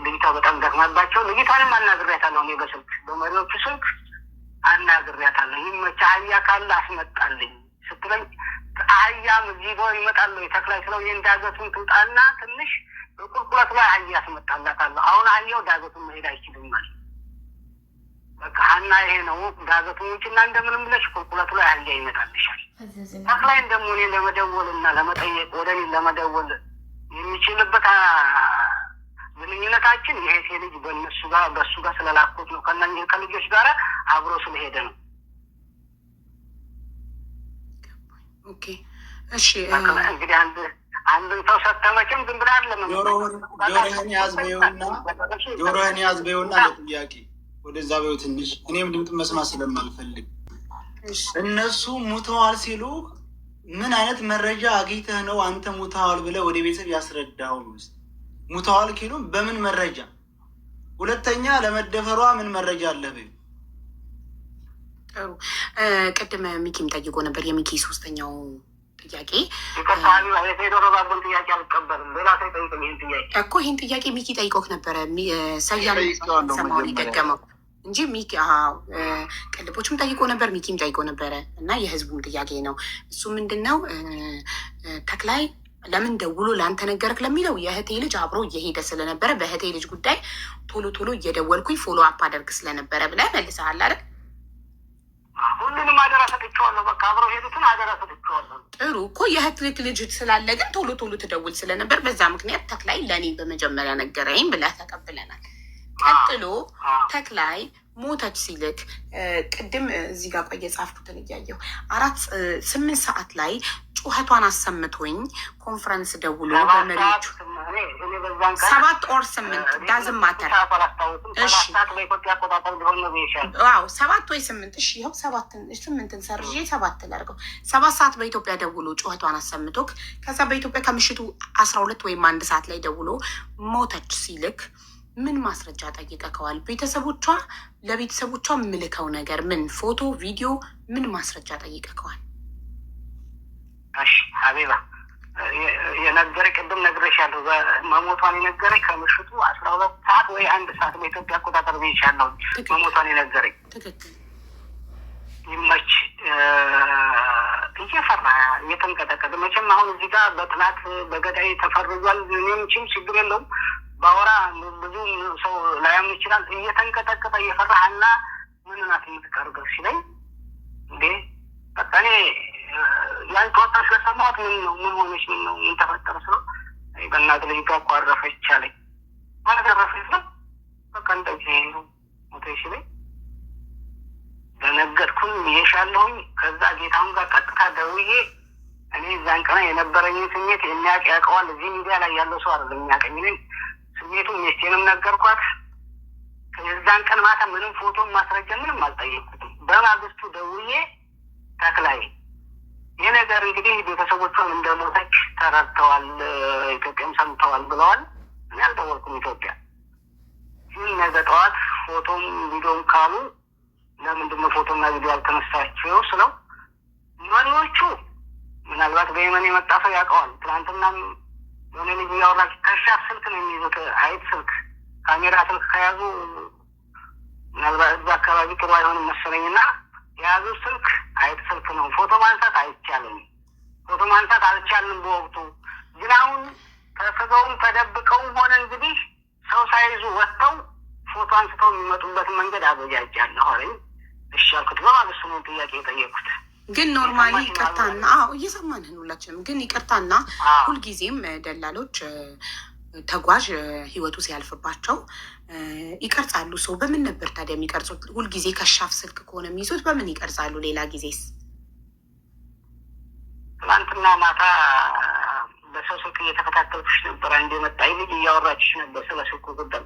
ልጅቷ በጣም ደክማባቸው ልጅቷንም አናግሬያታለሁ። እኔ በስልክ በመሪዎቹ ስልክ አናግሬያታለሁ። ይመችህ አህያ ካለ አስመጣልኝ ስትለኝ አህያም እዚህ ቦ ይመጣሉ ተክላይ ስለው ይህን ዳገቱን ትውጣና ትንሽ በቁልቁለት ላይ አህያ አስመጣላታለሁ። አሁን አህያው ዳገቱን መሄድ አይችልም ማለት በቃ ሀና ይሄ ነው ዳገቱን ውጭና እንደምንም ብለሽ ቁልቁለቱ ላይ አህያ ይመጣልሻል። ተክላይ ደግሞ እኔ ለመደወልና ለመጠየቅ ወደ እኔ ለመደወል የሚችልበት ግንኙነታችን ይሄ ልጅ በእሱ ጋር ስለላኩት ነው። ከልጆች ጋር አብሮ ስለሄደ ነው። ኦኬ እሺ። እንግዲህ አንድን ሰው ሰተመችም ዝም ብላ አይደለም። ጆሮህን ያዝ በይውና ለጥያቄ ወደዛ በይው ትንሽ። እኔም ድምፅ መስማት ስለማልፈልግ እነሱ ሙተዋል ሲሉ ምን አይነት መረጃ አግኝተህ ነው አንተ ሙተዋል ብለህ ወደ ቤተሰብ ያስረዳኸው? ሙተዋል ኪሉ በምን መረጃ? ሁለተኛ ለመደፈሯ ምን መረጃ አለህ? ጥሩ ቅድም ሚኪም ጠይቆ ነበር። የሚኪ ሶስተኛው ጥያቄ እኮ ይህን ጥያቄ ሚኪ ጠይቆክ ነበረ። ሰያም ሰማውን የደገመው እንጂ ሚኪ ቅልቦችም ጠይቆ ነበር፣ ሚኪም ጠይቆ ነበረ እና የህዝቡም ጥያቄ ነው። እሱ ምንድን ነው ተክላይ ለምን ደውሎ ለአንተ ነገርክ ለሚለው የእህቴ ልጅ አብሮ እየሄደ ስለነበረ በእህቴ ልጅ ጉዳይ ቶሎ ቶሎ እየደወልኩኝ ፎሎ አፕ አደርግ ስለነበረ ብለህ መልሰሃል አይደል? ሁሉንም አደራ ሰጥቼዋለሁ። በቃ አብረው ሄዱትን አደራ ሰጥቼዋለሁ። ጥሩ እኮ የእህት ልጅ ስላለ ግን ቶሎ ቶሎ ትደውል ስለነበር በዛ ምክንያት ተክላይ ለእኔ በመጀመሪያ ነገረኝ ብለህ ተቀብለናል። ቀጥሎ ተክላይ ሞተች ሲልክ ቅድም እዚህ ጋር ቆየ ጻፍኩትን እያየሁ 8 ሰዓት ላይ ጩኸቷን አሰምቶኝ ኮንፈረንስ ደውሎ በመሪዎቹ 7 or 8 ዳዝም ማተር 7 ወይ 8 እሺ ይኸው 8ን ሰርዤ 7 ላድርገው 7 ሰዓት በኢትዮጵያ ደውሎ ጩኸቷን አሰምቶክ ከዛ በኢትዮጵያ ከምሽቱ 12 ወይም 1 ሰዓት ላይ ደውሎ ሞተች ሲልክ ምን ማስረጃ ጠይቀከዋል? ቤተሰቦቿ ለቤተሰቦቿ ምልከው ነገር ምን ፎቶ፣ ቪዲዮ ምን ማስረጃ ጠይቀከዋል? እሺ ሀቢባ የነገረኝ ቅድም ነግሬሻለሁ። መሞቷን የነገረኝ ከምሽቱ 12 ሰዓት ወይ 1 ሰዓት በኢትዮጵያ አቆጣጠር ብዬሻለሁ። መሞቷን የነገረኝ ትክክል። ይመች እየፈራ እየተንቀጠቀጠ መቼም አሁን እዚህ ጋር በጥላት በገዳይ ተፈርጇል። እኔም ችግር የለውም ባወራ ብዙ ሰው ላያምን ይችላል። እየተንቀጠቀጠ እየፈራ ሀና ምን ናት የምትቀርገው ሲለኝ እንዴ በቃ እኔ ያን ተወጣ ስለሰማሁት ምን ሆነች ምን ተፈጠረ ስለው በእናትህ ልጅ ጋር እኮ አረፈች አለኝ። ማለት አረፈች ነው በቃ እንደዚህ ነው ሞተች ሲለኝ ደነገጥኩኝ ብዬሻለሁኝ። ከዛ ጌታውን ጋር ቀጥታ ደውዬ እኔ እዛን ቀን የነበረኝን ስሜት የሚያውቅ ያውቀዋል። እዚህ ሚዲያ ላይ ያለው ሰው አይደለም የሚያውቀኝ። ስሜቱን ሚስቴንም ነገርኳት። የዛን ቀን ማታ ምንም ፎቶ ማስረጃ ምንም አልጠየቅኩትም። በማግስቱ ደውዬ ተክላይ ይህ ነገር እንግዲህ ቤተሰቦቿን እንደሞተች ተረድተዋል፣ ኢትዮጵያም ሰምተዋል ብለዋል። እኔ አልደወልኩም ኢትዮጵያ። ይህን ነገ ጠዋት ፎቶም ቪዲዮም ካሉ ለምንድነው ፎቶና ቪዲዮ ያልተነሳችው ስለው መሪዎቹ ምናልባት በየመን የመጣ ሰው ያውቀዋል። ትናንትናም የሆነ ልጅ ያወራች ከሻፍ ስልክ ነው የሚይዙት፣ አይት ስልክ ካሜራ ስልክ ከያዙ ምናልባት እዛ አካባቢ ጥሩ አይሆንም መሰለኝና የያዙ ስልክ አይት ስልክ ነው። ፎቶ ማንሳት አይቻልም፣ ፎቶ ማንሳት አልቻልንም በወቅቱ። ግን አሁን ተስገውም ተደብቀውም ሆነ እንግዲህ ሰው ሳይዙ ወጥተው ፎቶ አንስተው የሚመጡበትን መንገድ አበጃጃለሁ አለኝ። እሺ አልኩት። በማግስቱ ነው ጥያቄ የጠየኩት። ግን ኖርማሊ ይቅርታና እየሰማንህን ሁላችንም ግን ይቅርታና ሁልጊዜም ደላሎች ተጓዥ ህይወቱ ሲያልፍባቸው ይቀርጻሉ። ሰው በምን ነበር ታዲያ የሚቀርጹት? ሁልጊዜ ከሻፍ ስልክ ከሆነ የሚይዙት በምን ይቀርጻሉ? ሌላ ጊዜስ? ትናንትና ማታ በሰው ስልክ እየተከታተልኩሽ ነበር። አንድ የመጣኝ ልጅ እያወራችሽ ነበር ስለ ስልኩ ጉዳይ፣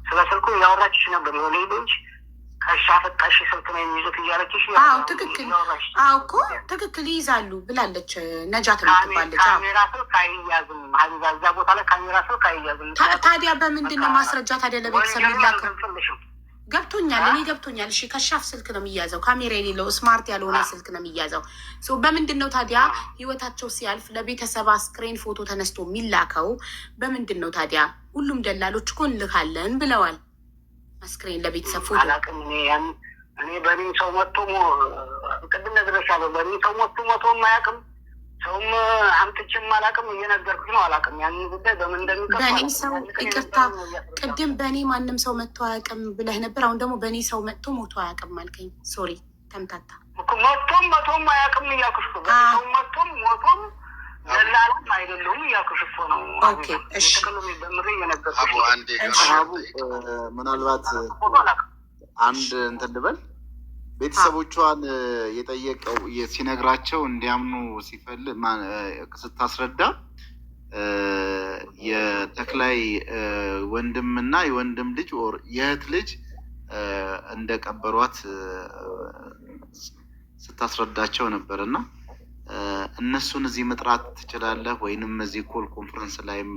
ስለ ስልኩ እያወራችሽ ነበር። የሆነ ልጅ ከሻፈጣሽ ስልክ ነው የሚይዙት እያለችሽ። ትክክል እኮ ትክክል ይይዛሉ ብላለች ነጃት የምትባለች። ካሜራ ስልክ አይያዝም ሀቢባ፣ እዛ ቦታ ላይ ካሜራ ስልክ አይያዝም። ታዲያ በምንድን ነው ማስረጃ ታዲያ ለቤተሰብ የሚላከው? ገብቶኛል፣ እኔ ገብቶኛል። እሺ ከሻፍ ስልክ ነው የሚያዘው፣ ካሜራ የሌለው ስማርት ያልሆነ ስልክ ነው የሚያዘው። በምንድን ነው ታዲያ ህይወታቸው ሲያልፍ ለቤተሰብ አስክሬን ፎቶ ተነስቶ የሚላከው? በምንድን ነው ታዲያ? ሁሉም ደላሎች እኮ እንልካለን ብለዋል አስክሬን ለቤተሰብ ፎቶ። አላውቅም እኔ በእኔ ሰው መጥቶ ቅድም ነግሬሻለሁ። በእኔ ሰው ሞቶ አያውቅም። ሰውም አምጥቼም አላውቅም። እየነገርኩሽ ነው። አላውቅም ያንን ጉዳይ በምን እንደሚቀር። በእኔ ሰው ይቅርታ፣ ቅድም በእኔ ማንም ሰው መጥቶ አያውቅም ብለህ ነበር። አሁን ደግሞ በእኔ ሰው መጥቶ ሞቶ አያውቅም አልከኝ። ሶሪ ተምታታ። መቶም አያውቅም እያልኩሽ እኮ በእኔ ሰው መቶም ሞቶም ደላላም አይደለሁም እያልኩሽ እኮ ነው። በምሬ እየነገርኩሽ። ምናልባት አንድ እንትን ልበል፣ ቤተሰቦቿን የጠየቀው ሲነግራቸው እንዲያምኑ ሲፈልግ ስታስረዳ የተክላይ ወንድምና የወንድም ልጅ ኦር የእህት ልጅ እንደቀበሯት ስታስረዳቸው ነበር። እና እነሱን እዚህ መጥራት ትችላለህ ወይንም እዚህ ኮል ኮንፈረንስ ላይም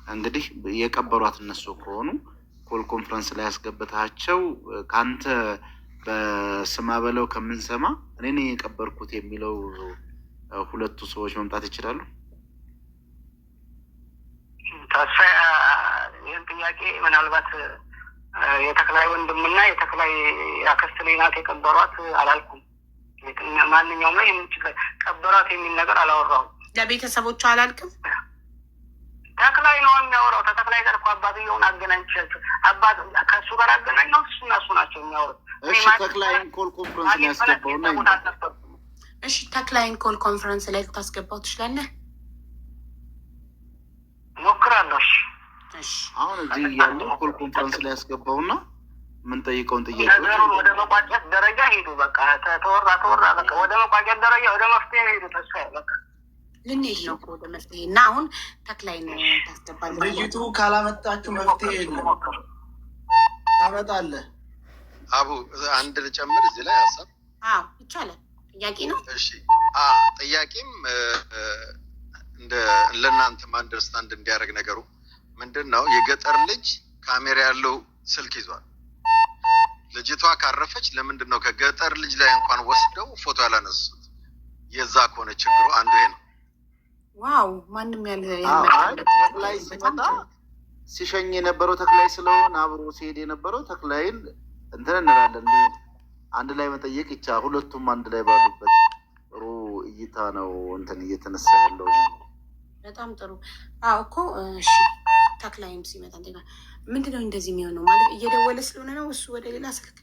እንግዲህ የቀበሯት እነሱ ከሆኑ ኮል ኮንፈረንስ ላይ ያስገብታቸው ከአንተ በስማ በለው ከምንሰማ እኔ ነኝ የቀበርኩት የሚለው ሁለቱ ሰዎች መምጣት ይችላሉ። ተስፋ ይህን ጥያቄ ምናልባት የተክላይ ወንድምና የተክላይ አክስት ልጅ ናት የቀበሯት አላልኩም። ማንኛውም ላይ ቀበሯት የሚል ነገር አላወራሁም። ለቤተሰቦቹ አላልክም። ተክላይ ነው የሚያወራው። ከተክላይ ጋር እኮ አባትየውን አገናኝቻቸው አባት ከእሱ ጋር አገናኝ ነው እሱ ናቸው የሚያወሩት። እሺ ተክላይን ኮል ኮንፈረንስ ላይ ያስገባውና እሺ ተክላይን ኮል ኮንፈረንስ ላይ ልታስገባው ትችላለህ? ሞክራለሁ። እሺ አሁን እዚህ ያለ ኮል ኮንፈረንስ ላይ ያስገባውና ምን ጠይቀውን ጥያቄ ነገሩን ወደ መቋጨት ደረጃ ሄዱ። በቃ ተወራ በቃ ወደ መቋጨት ደረጃ ወደ መፍትሄ ሄዱ። ተስፋ በቃ ልንሄድ ነው ወደ መፍትሄ እና አሁን ተክላይን ታስገባለህ። ልጅቱ ካላመጣችሁ መፍትሄ የለም። ታመጣለህ። አቡ አንድ ልጨምር እዚህ ላይ ሀሳብ። ይቻላል። ጥያቄ ነው። እሺ ጥያቄም እንደ ለእናንተም አንደርስታንድ እንዲያደርግ ነገሩ ምንድን ነው? የገጠር ልጅ ካሜራ ያለው ስልክ ይዟል። ልጅቷ ካረፈች ለምንድን ነው ከገጠር ልጅ ላይ እንኳን ወስደው ፎቶ ያላነሱት? የዛ ከሆነ ችግሩ አንዱ ይሄ ነው። ዋው ማንም ተክላይ ሲመጣ ሲሸኝ የነበረው ተክላይ ስለሆነ አብሮ ሲሄድ የነበረው ተክላይን እንትን እንላለን። አንድ ላይ መጠየቅ ይቻላል። ሁለቱም አንድ ላይ ባሉበት ጥሩ እይታ ነው እንትን እየተነሳ ያለው። በጣም ጥሩ እኮ እሺ። ተክላይም ሲመጣ ምንድነው እንደዚህ የሚሆነው? ማለት እየደወለ ስለሆነ ነው እሱ ወደ ሌላ ስልክ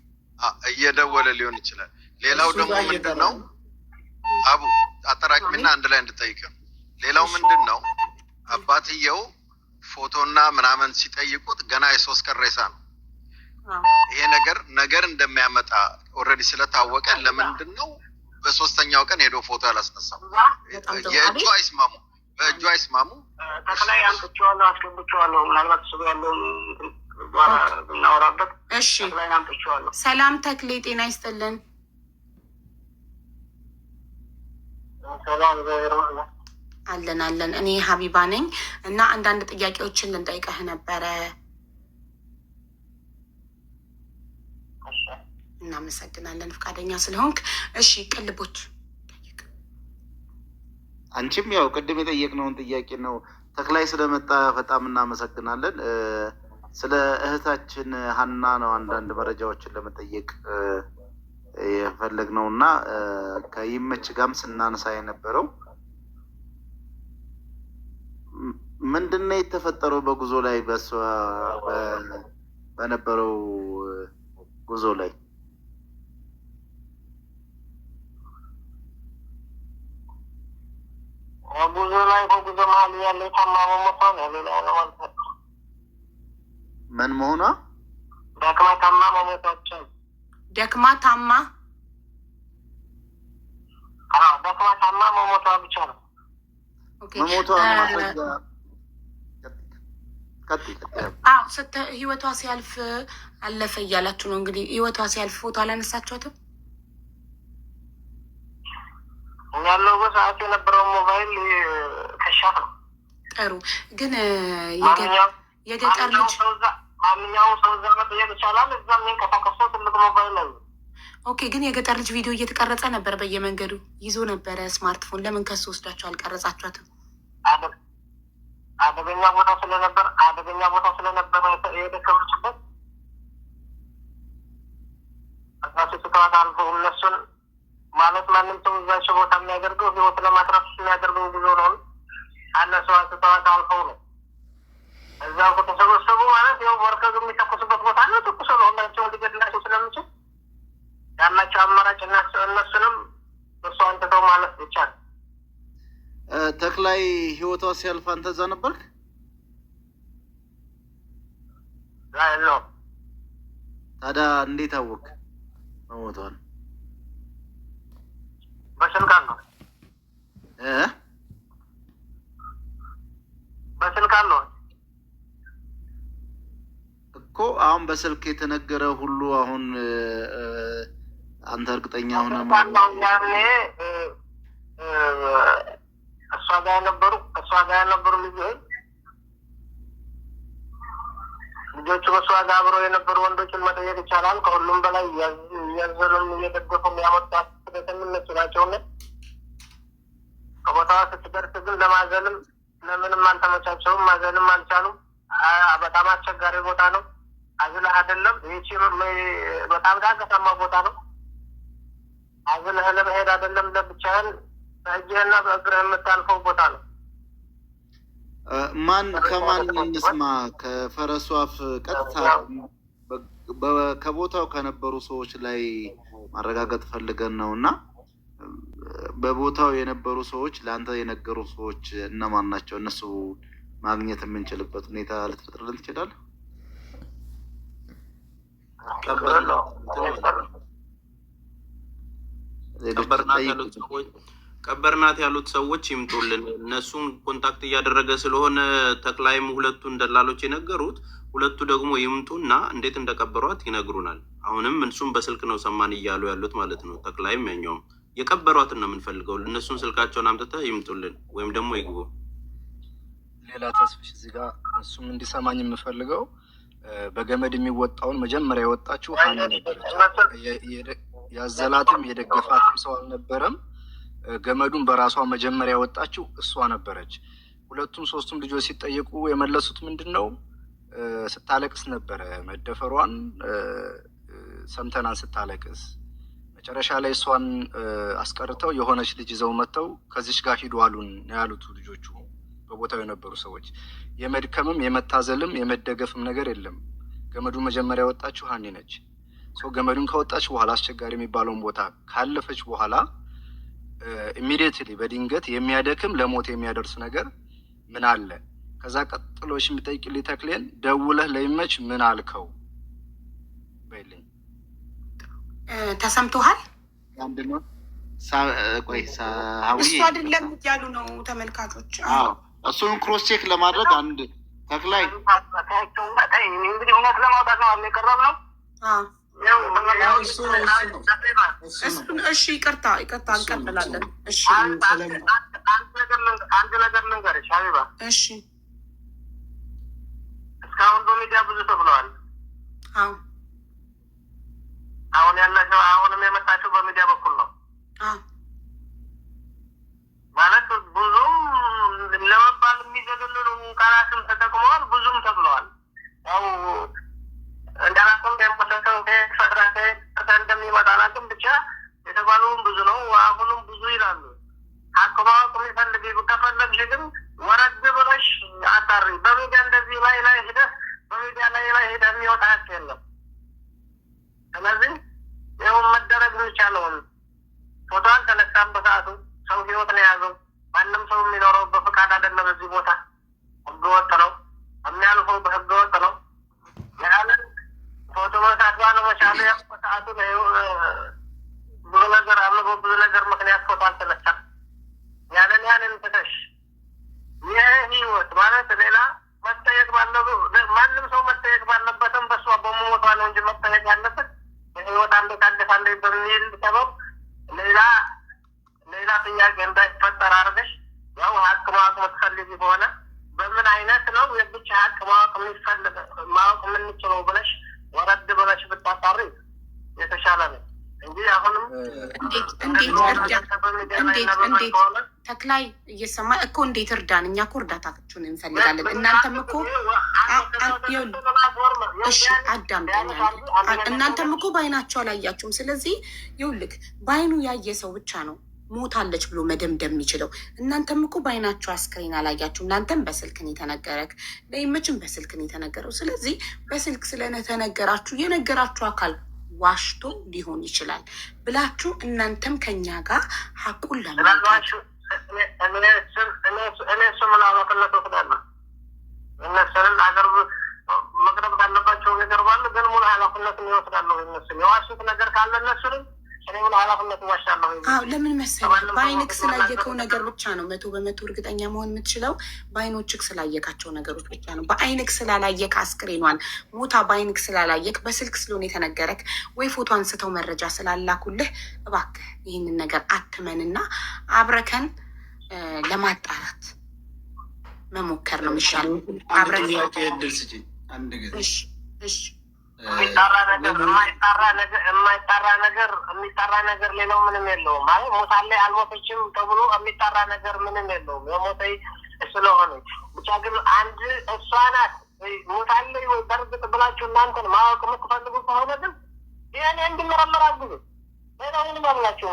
እየደወለ ሊሆን ይችላል። ሌላው ደግሞ ምንድን ነው አቡ አጠራቅምና አንድ ላይ እንድጠይቅም። ሌላው ምንድን ነው አባትየው ፎቶና ምናምን ሲጠይቁት ገና የ3 ቀን ሬሳ ነው። ይሄ ነገር እንደሚያመጣ ኦልሬዲ ስለታወቀ ለምንድን ነው በ3ኛው ቀን ሄዶ ፎቶ ያላስነሳው? የእጁ አይስማሙ፣ በእጁ አይስማሙ። ተክላይ አምጥቼዋለሁ፣ አስገብቼዋለሁ። ምናልባት እሱ ያለውን እናወራበት። እሺ ተክላይ አምጥቼዋለሁ። ሰላም ተክሌ፣ ጤና ይስጥልን። አለን። እኔ ሀቢባ ነኝ እና አንዳንድ ጥያቄዎችን ልንጠይቀህ ነበረ። እናመሰግናለን ፈቃደኛ ስለሆንክ። እሺ ቅልቦች አንቺም ያው ቅድም የጠየቅነውን ጥያቄ ነው። ተክላይ ስለመጣ በጣም እናመሰግናለን። ስለ እህታችን ሀና ነው አንዳንድ መረጃዎችን ለመጠየቅ የፈለግነው እና ከይመች ጋርም ስናነሳ የነበረው ምንድን ነው የተፈጠረው በጉዞ ላይ በሷ በነበረው ጉዞ ላይ በጉዞ ላይ በጉዞ መሀል ያለው ታማሚ ሞቷ ነው። ሌላው ነው ማለት ነው። ምን መሆኗ? ደክማ ታማ መሞታቸው። ደክማ ታማ ደክማ ታማ መሞቷ ብቻ ነው። መሞቷ ህይወቷ ሲያልፍ አለፈ እያላችሁ ነው እንግዲህ። ህይወቷ ሲያልፍ ፎቶ አላነሳችኋትም? ያለው በሰዓት የነበረው ሞባይል ከሻፍ ነው። ጥሩ ግን የገጠር ልጅ ማንኛውም ሰው እዛ መጠየቅ ይቻላል። እዛ የሚንቀሳቀሰው ትልቅ ሞባይል ነው። ኦኬ ግን የገጠር ልጅ ቪዲዮ እየተቀረጸ ነበር፣ በየመንገዱ ይዞ ነበረ ስማርትፎን። ለምን ከሱ ወስዳችሁ አልቀረጻችኋትም? አደገኛ ቦታ ስለነበር የደከመችበት ስትዋት አልፎ እነሱን ማለት ማንም ሰው እዛቸው ቦታ የሚያደርገው ህይወት ለማትረፍ የሚያደርገው ጉዞ ነው። አነሱ ስትዋት አልፈው ነው እዛው ከተሰበሰቡ ማለት ያው ወርከግ የሚተኩሱበት ቦታ ነው። ተኩሶ ነው ሁላቸውን ሊገድላቸው ስለሚችል ያላቸው አማራጭ እነሱንም እሱ አንተተው ማለት ብቻ ነው። ተክላይ ህይወቷ ሲያልፍ አንተ እዛ ነበርክ? ነው። ታዲያ እንዴት አወቅ መሞቷን? በስልክ አለው እኮ አሁን በስልክ የተነገረ ሁሉ አሁን አንተ እርግጠኛ ሆነ ያኔ እሷ ጋር የነበሩ ልጆቹ በእሷ ጋር አብረው የነበሩ ወንዶችን መጠየቅ ይቻላል። ከሁሉም በላይ እያዘሉም እየደገፉ የሚያመጣት ስደተኞች ናቸውና ከቦታዋ ስትደርስ ግን ለማዘልም ለምንም አልተመቻቸውም። ማዘልም አልቻሉም። በጣም አስቸጋሪ ቦታ ነው። አዝለህ አይደለም ይቺ በጣም ዳገታማ ቦታ ነው። አዝለህ ለመሄድ አይደለም ለብቻህን በእጅህና በእግርህ የምታልፈው ቦታ ነው። ማን ከማን እንስማ? ከፈረሱ አፍ ቀጥታ ከቦታው ከነበሩ ሰዎች ላይ ማረጋገጥ ፈልገን ነው። እና በቦታው የነበሩ ሰዎች ለአንተ የነገሩ ሰዎች እነማን ናቸው? እነሱ ማግኘት የምንችልበት ሁኔታ ልትፈጥርልን ትችላለህ? ቀበርናት ያሉት ሰዎች ይምጡልን። እነሱም ኮንታክት እያደረገ ስለሆነ ተክላይም ሁለቱን ደላሎች የነገሩት፣ ሁለቱ ደግሞ ይምጡና እንዴት እንደቀበሯት ይነግሩናል። አሁንም እሱም በስልክ ነው ሰማን እያሉ ያሉት ማለት ነው። ተክላይም ያኛውም የቀበሯትን ነው የምንፈልገው። እነሱን ስልካቸውን አምጥተህ ይምጡልን ወይም ደግሞ ይግቡ። ሌላ ተስፍሽ እዚህ ጋር እሱም እንዲሰማኝ የምፈልገው በገመድ የሚወጣውን መጀመሪያ የወጣችው ሀኒ ነበረች። ያዘላትም የደገፋትም ሰው አልነበረም። ገመዱን በራሷ መጀመሪያ የወጣችው እሷ ነበረች። ሁለቱም ሶስቱም ልጆች ሲጠየቁ የመለሱት ምንድን ነው? ስታለቅስ ነበረ። መደፈሯን ሰምተናን ስታለቅስ። መጨረሻ ላይ እሷን አስቀርተው የሆነች ልጅ ይዘው መጥተው ከዚች ጋር ሂዱ አሉን ያሉት ልጆቹ በቦታው የነበሩ ሰዎች። የመድከምም የመታዘልም የመደገፍም ነገር የለም። ገመዱ መጀመሪያ የወጣችው ሀኒ ነች። ገመዱን ከወጣች በኋላ አስቸጋሪ የሚባለውን ቦታ ካለፈች በኋላ ኢሚዲየትሊ በድንገት የሚያደክም ለሞት የሚያደርስ ነገር ምን አለ? ከዛ ቀጥሎሽ የሚጠይቅልኝ ተክሌን ደውለህ ለይመች ምን አልከው በይልኝ። ተሰምቶሃል? አንደኛው እሱ አይደለም ያሉ ነው ተመልካቾች። እሱን ክሮስ ቼክ ለማድረግ አንድ ተክላይ እንግዲህ እውነት ለማውጣት ነው የቀረብ ነው። እሺ ይቅርታ እንቀጥላለን። እሺ አንድ ነገር ልንገርሽ ሀቢባ። እሺ እስካሁን በሚዲያ ብዙ ተብለዋል። አሁን ያላቸው አሁንም የመጣችው በሚዲያ በኩል ነው ማለት ብዙም ለመባል የሚዘገንኑ ቃላትም ተጠቅመዋል፣ ብዙም ተብለዋል። ያው እንዳላኩም እንደሚመጣ አላውቅም፣ ብቻ የተባለውን ብዙ ነው። አሁንም ብዙ ይላሉ። አከባቢ የሚፈልግ ከፈለግሽ ግን ወረድ ብለሽ አጣሪ። በሚዲያ እንደዚህ ላይ ሄደህ ሄደህ የሚወጣ ሀቅ የለም። ስለዚህ ይኸው መደረግ የሚቻለውን ፎቶዋን ተነሳን በሰዓቱ ሰው ህይወት ነው የያዘው። ማንም ሰው የሚኖረው በዚህ ቦታ ህገወጥ ነው የሚያልፈው በህገወጥ ነው ያንን ፎቶ መሳት ባለመቻሉ ሰዓቱ ብዙ ነገር አለ ብዙ ነገር ምክንያት ፎቶ አልተነሳም ያንን ትተሽ ይህ ህይወት ማለት ሌላ መጠየቅ ባለው ማንም ሰው መጠየቅ ባለበትም በሷ በሞቷ ነው እንጂ መጠየቅ ያለበት ህይወት አንድ ታደሳለ በሚል ሰበብ ሌላ ጥያቄ እንዳይፈጠር አድርገሽ ያው ሀቅ ማወቅ የምትፈልጊ ከሆነ በምን አይነት ነው የብቻ ሀቅ ማወቅ የምንችለው ብለሽ ወረድ ብለሽ ብታጣሪ የተሻለ ነው እንጂ አሁንም እንዴት ተክላይ እየሰማ እኮ እንዴት እርዳን እኛ እኮ እርዳታችሁን እንፈልጋለን እናንተም እኮ እሺ አዳምጠኝ እናንተም እኮ በአይናቸው አላያችሁም ስለዚህ ይኸውልህ በአይኑ ያየ ሰው ብቻ ነው ሞታለች ብሎ መደምደም የሚችለው እናንተም እኮ በአይናቸው አስክሬን አላያችሁም እናንተም በስልክን የተነገረክ ለይመችን በስልክን የተነገረው ስለዚህ በስልክ ስለተነገራችሁ የነገራችሁ አካል ዋሽቶ ሊሆን ይችላል ብላችሁ እናንተም ከኛ ጋር ሀቁን ለማለት እኔ እሱም ላላፈለት ወስዳለ እነሱንም አገር መቅረብ ካለባቸው ነገር ባለ ግን ሙሉ ኃላፊነት ይወስዳለሁ እነሱም የዋሹት ነገር ካለ እነሱንም ለምን መሰለህ በአይንክ ስላየከው ነገር ብቻ ነው 100% እርግጠኛ መሆን የምትችለው በአይኖችክ ስላየካቸው ነገሮች ብቻ ነው በአይንክ ስላላየክ አስክሬኗን ሞታ በአይንክ ስላላየክ በስልክ ስለሆነ የተነገረክ ወይ ፎቶ አንስተው መረጃ ስላላኩልህ እባክህ ይህንን ነገር አትመንና አብረከን ለማጣራት መሞከር ነው የሚሻለው አብረን እሺ የሚጣራ ነገር ሌላው ምንም የለውም ማለት ሞታለ አልሞተችም ተብሎ የሚጣራ ነገር ምንም የለውም የሞተይ ስለሆነ ብቻ ግን አንድ እሷ ናት ሞታለ ወይ በርግጥ ብላችሁ እናንተን ማወቅ የምትፈልጉ ከሆነ ግን ይሄን እንድመረመር አግዙ ሌላው ምንም አላችሁ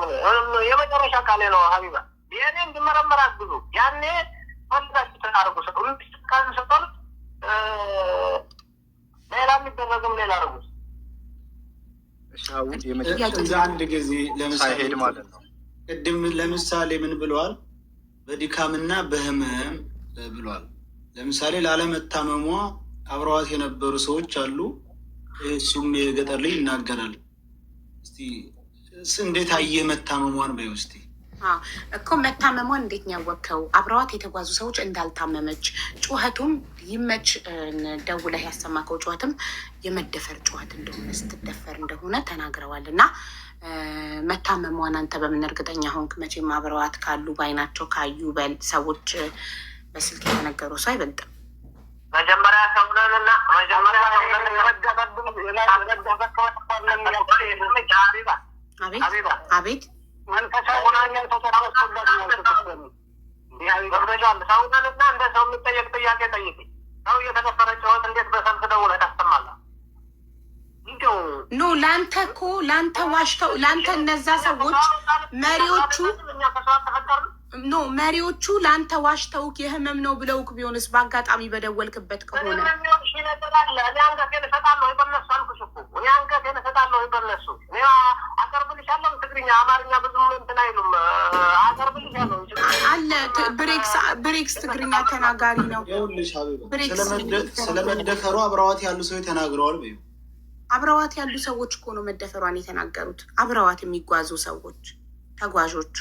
የመጨረሻ ቃሌ ነው ሀቢባ ይሄን እንድመረመር አግዙ ያኔ ፈልጋችሁ ተናርጉ ሰጠው ሌላ የሚደረግም ሌላ አርጉስ አንድ ጊዜ ለምሳሌ ማለት ነው ቅድም ለምሳሌ ምን ብለዋል በድካምና በህመም ብለዋል ለምሳሌ ላለመታመሟ አብረዋት የነበሩ ሰዎች አሉ እሱም የገጠር ላይ ይናገራል እስቲ እንዴት አየ መታመሟን በይ እስቲ እኮ መታመሟን እንዴት ነው ያወቅከው አብረዋት የተጓዙ ሰዎች እንዳልታመመች ጩኸቱም ይመች ደውለህ ያሰማከው ጩኸትም የመደፈር ጩኸት እንደሆነ ስትደፈር እንደሆነ ተናግረዋል እና መታመሟን አንተ በምን እርግጠኛ ሆንክ መቼም አብረዋት ካሉ በአይናቸው ካዩ ሰዎች በስልክ የተነገሩ ሰው አይበልጥም መጀመሪያ ሰውነንና አቤት መንፈሳዊናኛን ተተራወስበት ነው ሰውነንና እንደ ሰው የሚጠየቅ ጥያቄ ጠይቅ ሰው እየተደፈረ ጨዋት እንዴት በሰልፍ ደውለህ ታስተማለህ ኖ ለአንተ እኮ ለአንተ ዋሽተው ለአንተ እነዛ ሰዎች መሪዎቹ ኖ መሪዎቹ ለአንተ ዋሽተውክ የህመም ነው ብለውክ ቢሆንስ በአጋጣሚ በደወልክበት ከሆነ አንገቴን እሰጣለሁ ይበነሱ አልኩሽ እኮ አንገቴን እሰጣለሁ ይበነሱ አቀርብልሻለሁ ትግርኛ አማርኛ ብዙ እንትን አይሉም አቀርብልሻለሁ አለ ብሬክስ ትግርኛ ተናጋሪ ነው ስለመደፈሩ አብረዋት ያሉ ሰዎች ተናግረዋል በይ አብረዋት ያሉ ሰዎች እኮ ነው መደፈሯን የተናገሩት አብረዋት የሚጓዙ ሰዎች ተጓዦቹ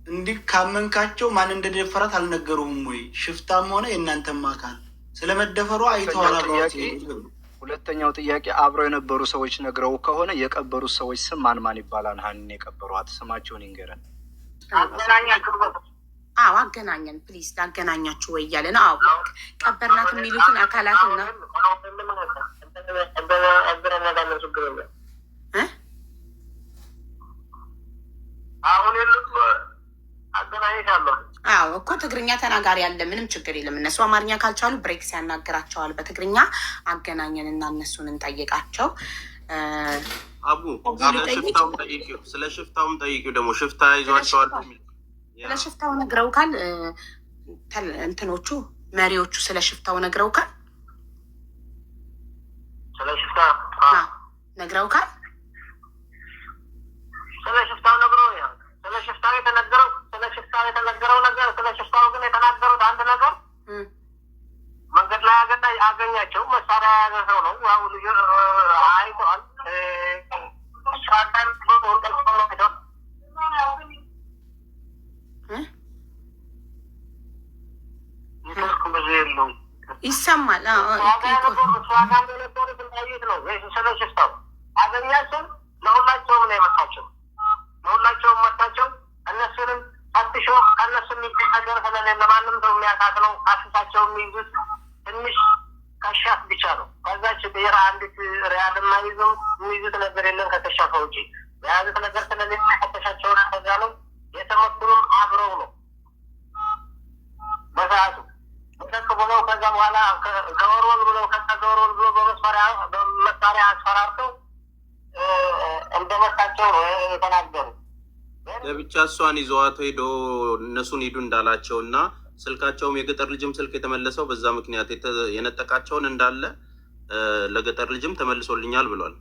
እንዲህ ካመንካቸው ማን እንደደፈራት አልነገሩም ወይ ሽፍታም ሆነ የእናንተም አካል ስለመደፈሩ አይተዋል አብረዋት ሁለተኛው ጥያቄ አብረው የነበሩ ሰዎች ነግረው ከሆነ የቀበሩት ሰዎች ስም ማን ይባላል ሀኒን የቀበሯት ስማቸውን ይንገረን አገናኘን ፕሊዝ ላገናኛችሁ ወይ እያለ ነው ቀበርናት የሚሉትን አካላትና እኮ ትግርኛ ተናጋሪ ያለ ምንም ችግር የለም እነሱ አማርኛ ካልቻሉ ብሬክስ ያናገራቸዋል በትግርኛ አገናኘን እና እነሱን እንጠይቃቸው አቡ ስለ ሽፍታውም ጠይቂው ደግሞ ሽፍታ ይዟቸዋል ስለ ሽፍታው ነግረውካል እንትኖቹ መሪዎቹ ስለ ሽፍታው ነግረውካል ነግረውካል ስለ ሽፍታው ነግረው ስለ ሽፍታው የተነገረው የተናገረው ነገር ስለ ሽፍታው ግን የተናገሩት አንድ ነገር መንገድ ላይ አገኛቸው መሳሪያ የያዘ ሰው ነው። ያው ልጅ አይቷል ሻታን ይሰማል። አገኛቸው ለሁላቸውም ነው የመጣቸው። ለሁላቸውም መጣቸው። እነሱንም አትሾ ከእነሱ የሚገኝ ነገር ስለሌለ ማንም ሰው የሚያካትለው አስሳቸው የሚይዙት ትንሽ ከሻፍ ብቻ ነው። ከዛች ብሔራ አንዲት ሪያል የማይዙም የሚይዙት ነገር የለም ከተሻፈ ውጪ የያዙት ነገር ስለሌለ ከተሻቸውን አደጋ ነው። የተመቱንም አብረው ነው በሰዓቱ ደቅ ብለው ከዛ በኋላ ከወርወል ብለው ከወርወል ብሎ በመሳሪያ አስፈራርተው እንደመታቸው ነው የተናገሩ። ለብቻ እሷን ይዘዋት ሄዶ እነሱን ሂዱ እንዳላቸው እና ስልካቸውም የገጠር ልጅም ስልክ የተመለሰው በዛ ምክንያት የነጠቃቸውን እንዳለ ለገጠር ልጅም ተመልሶልኛል ብሏል።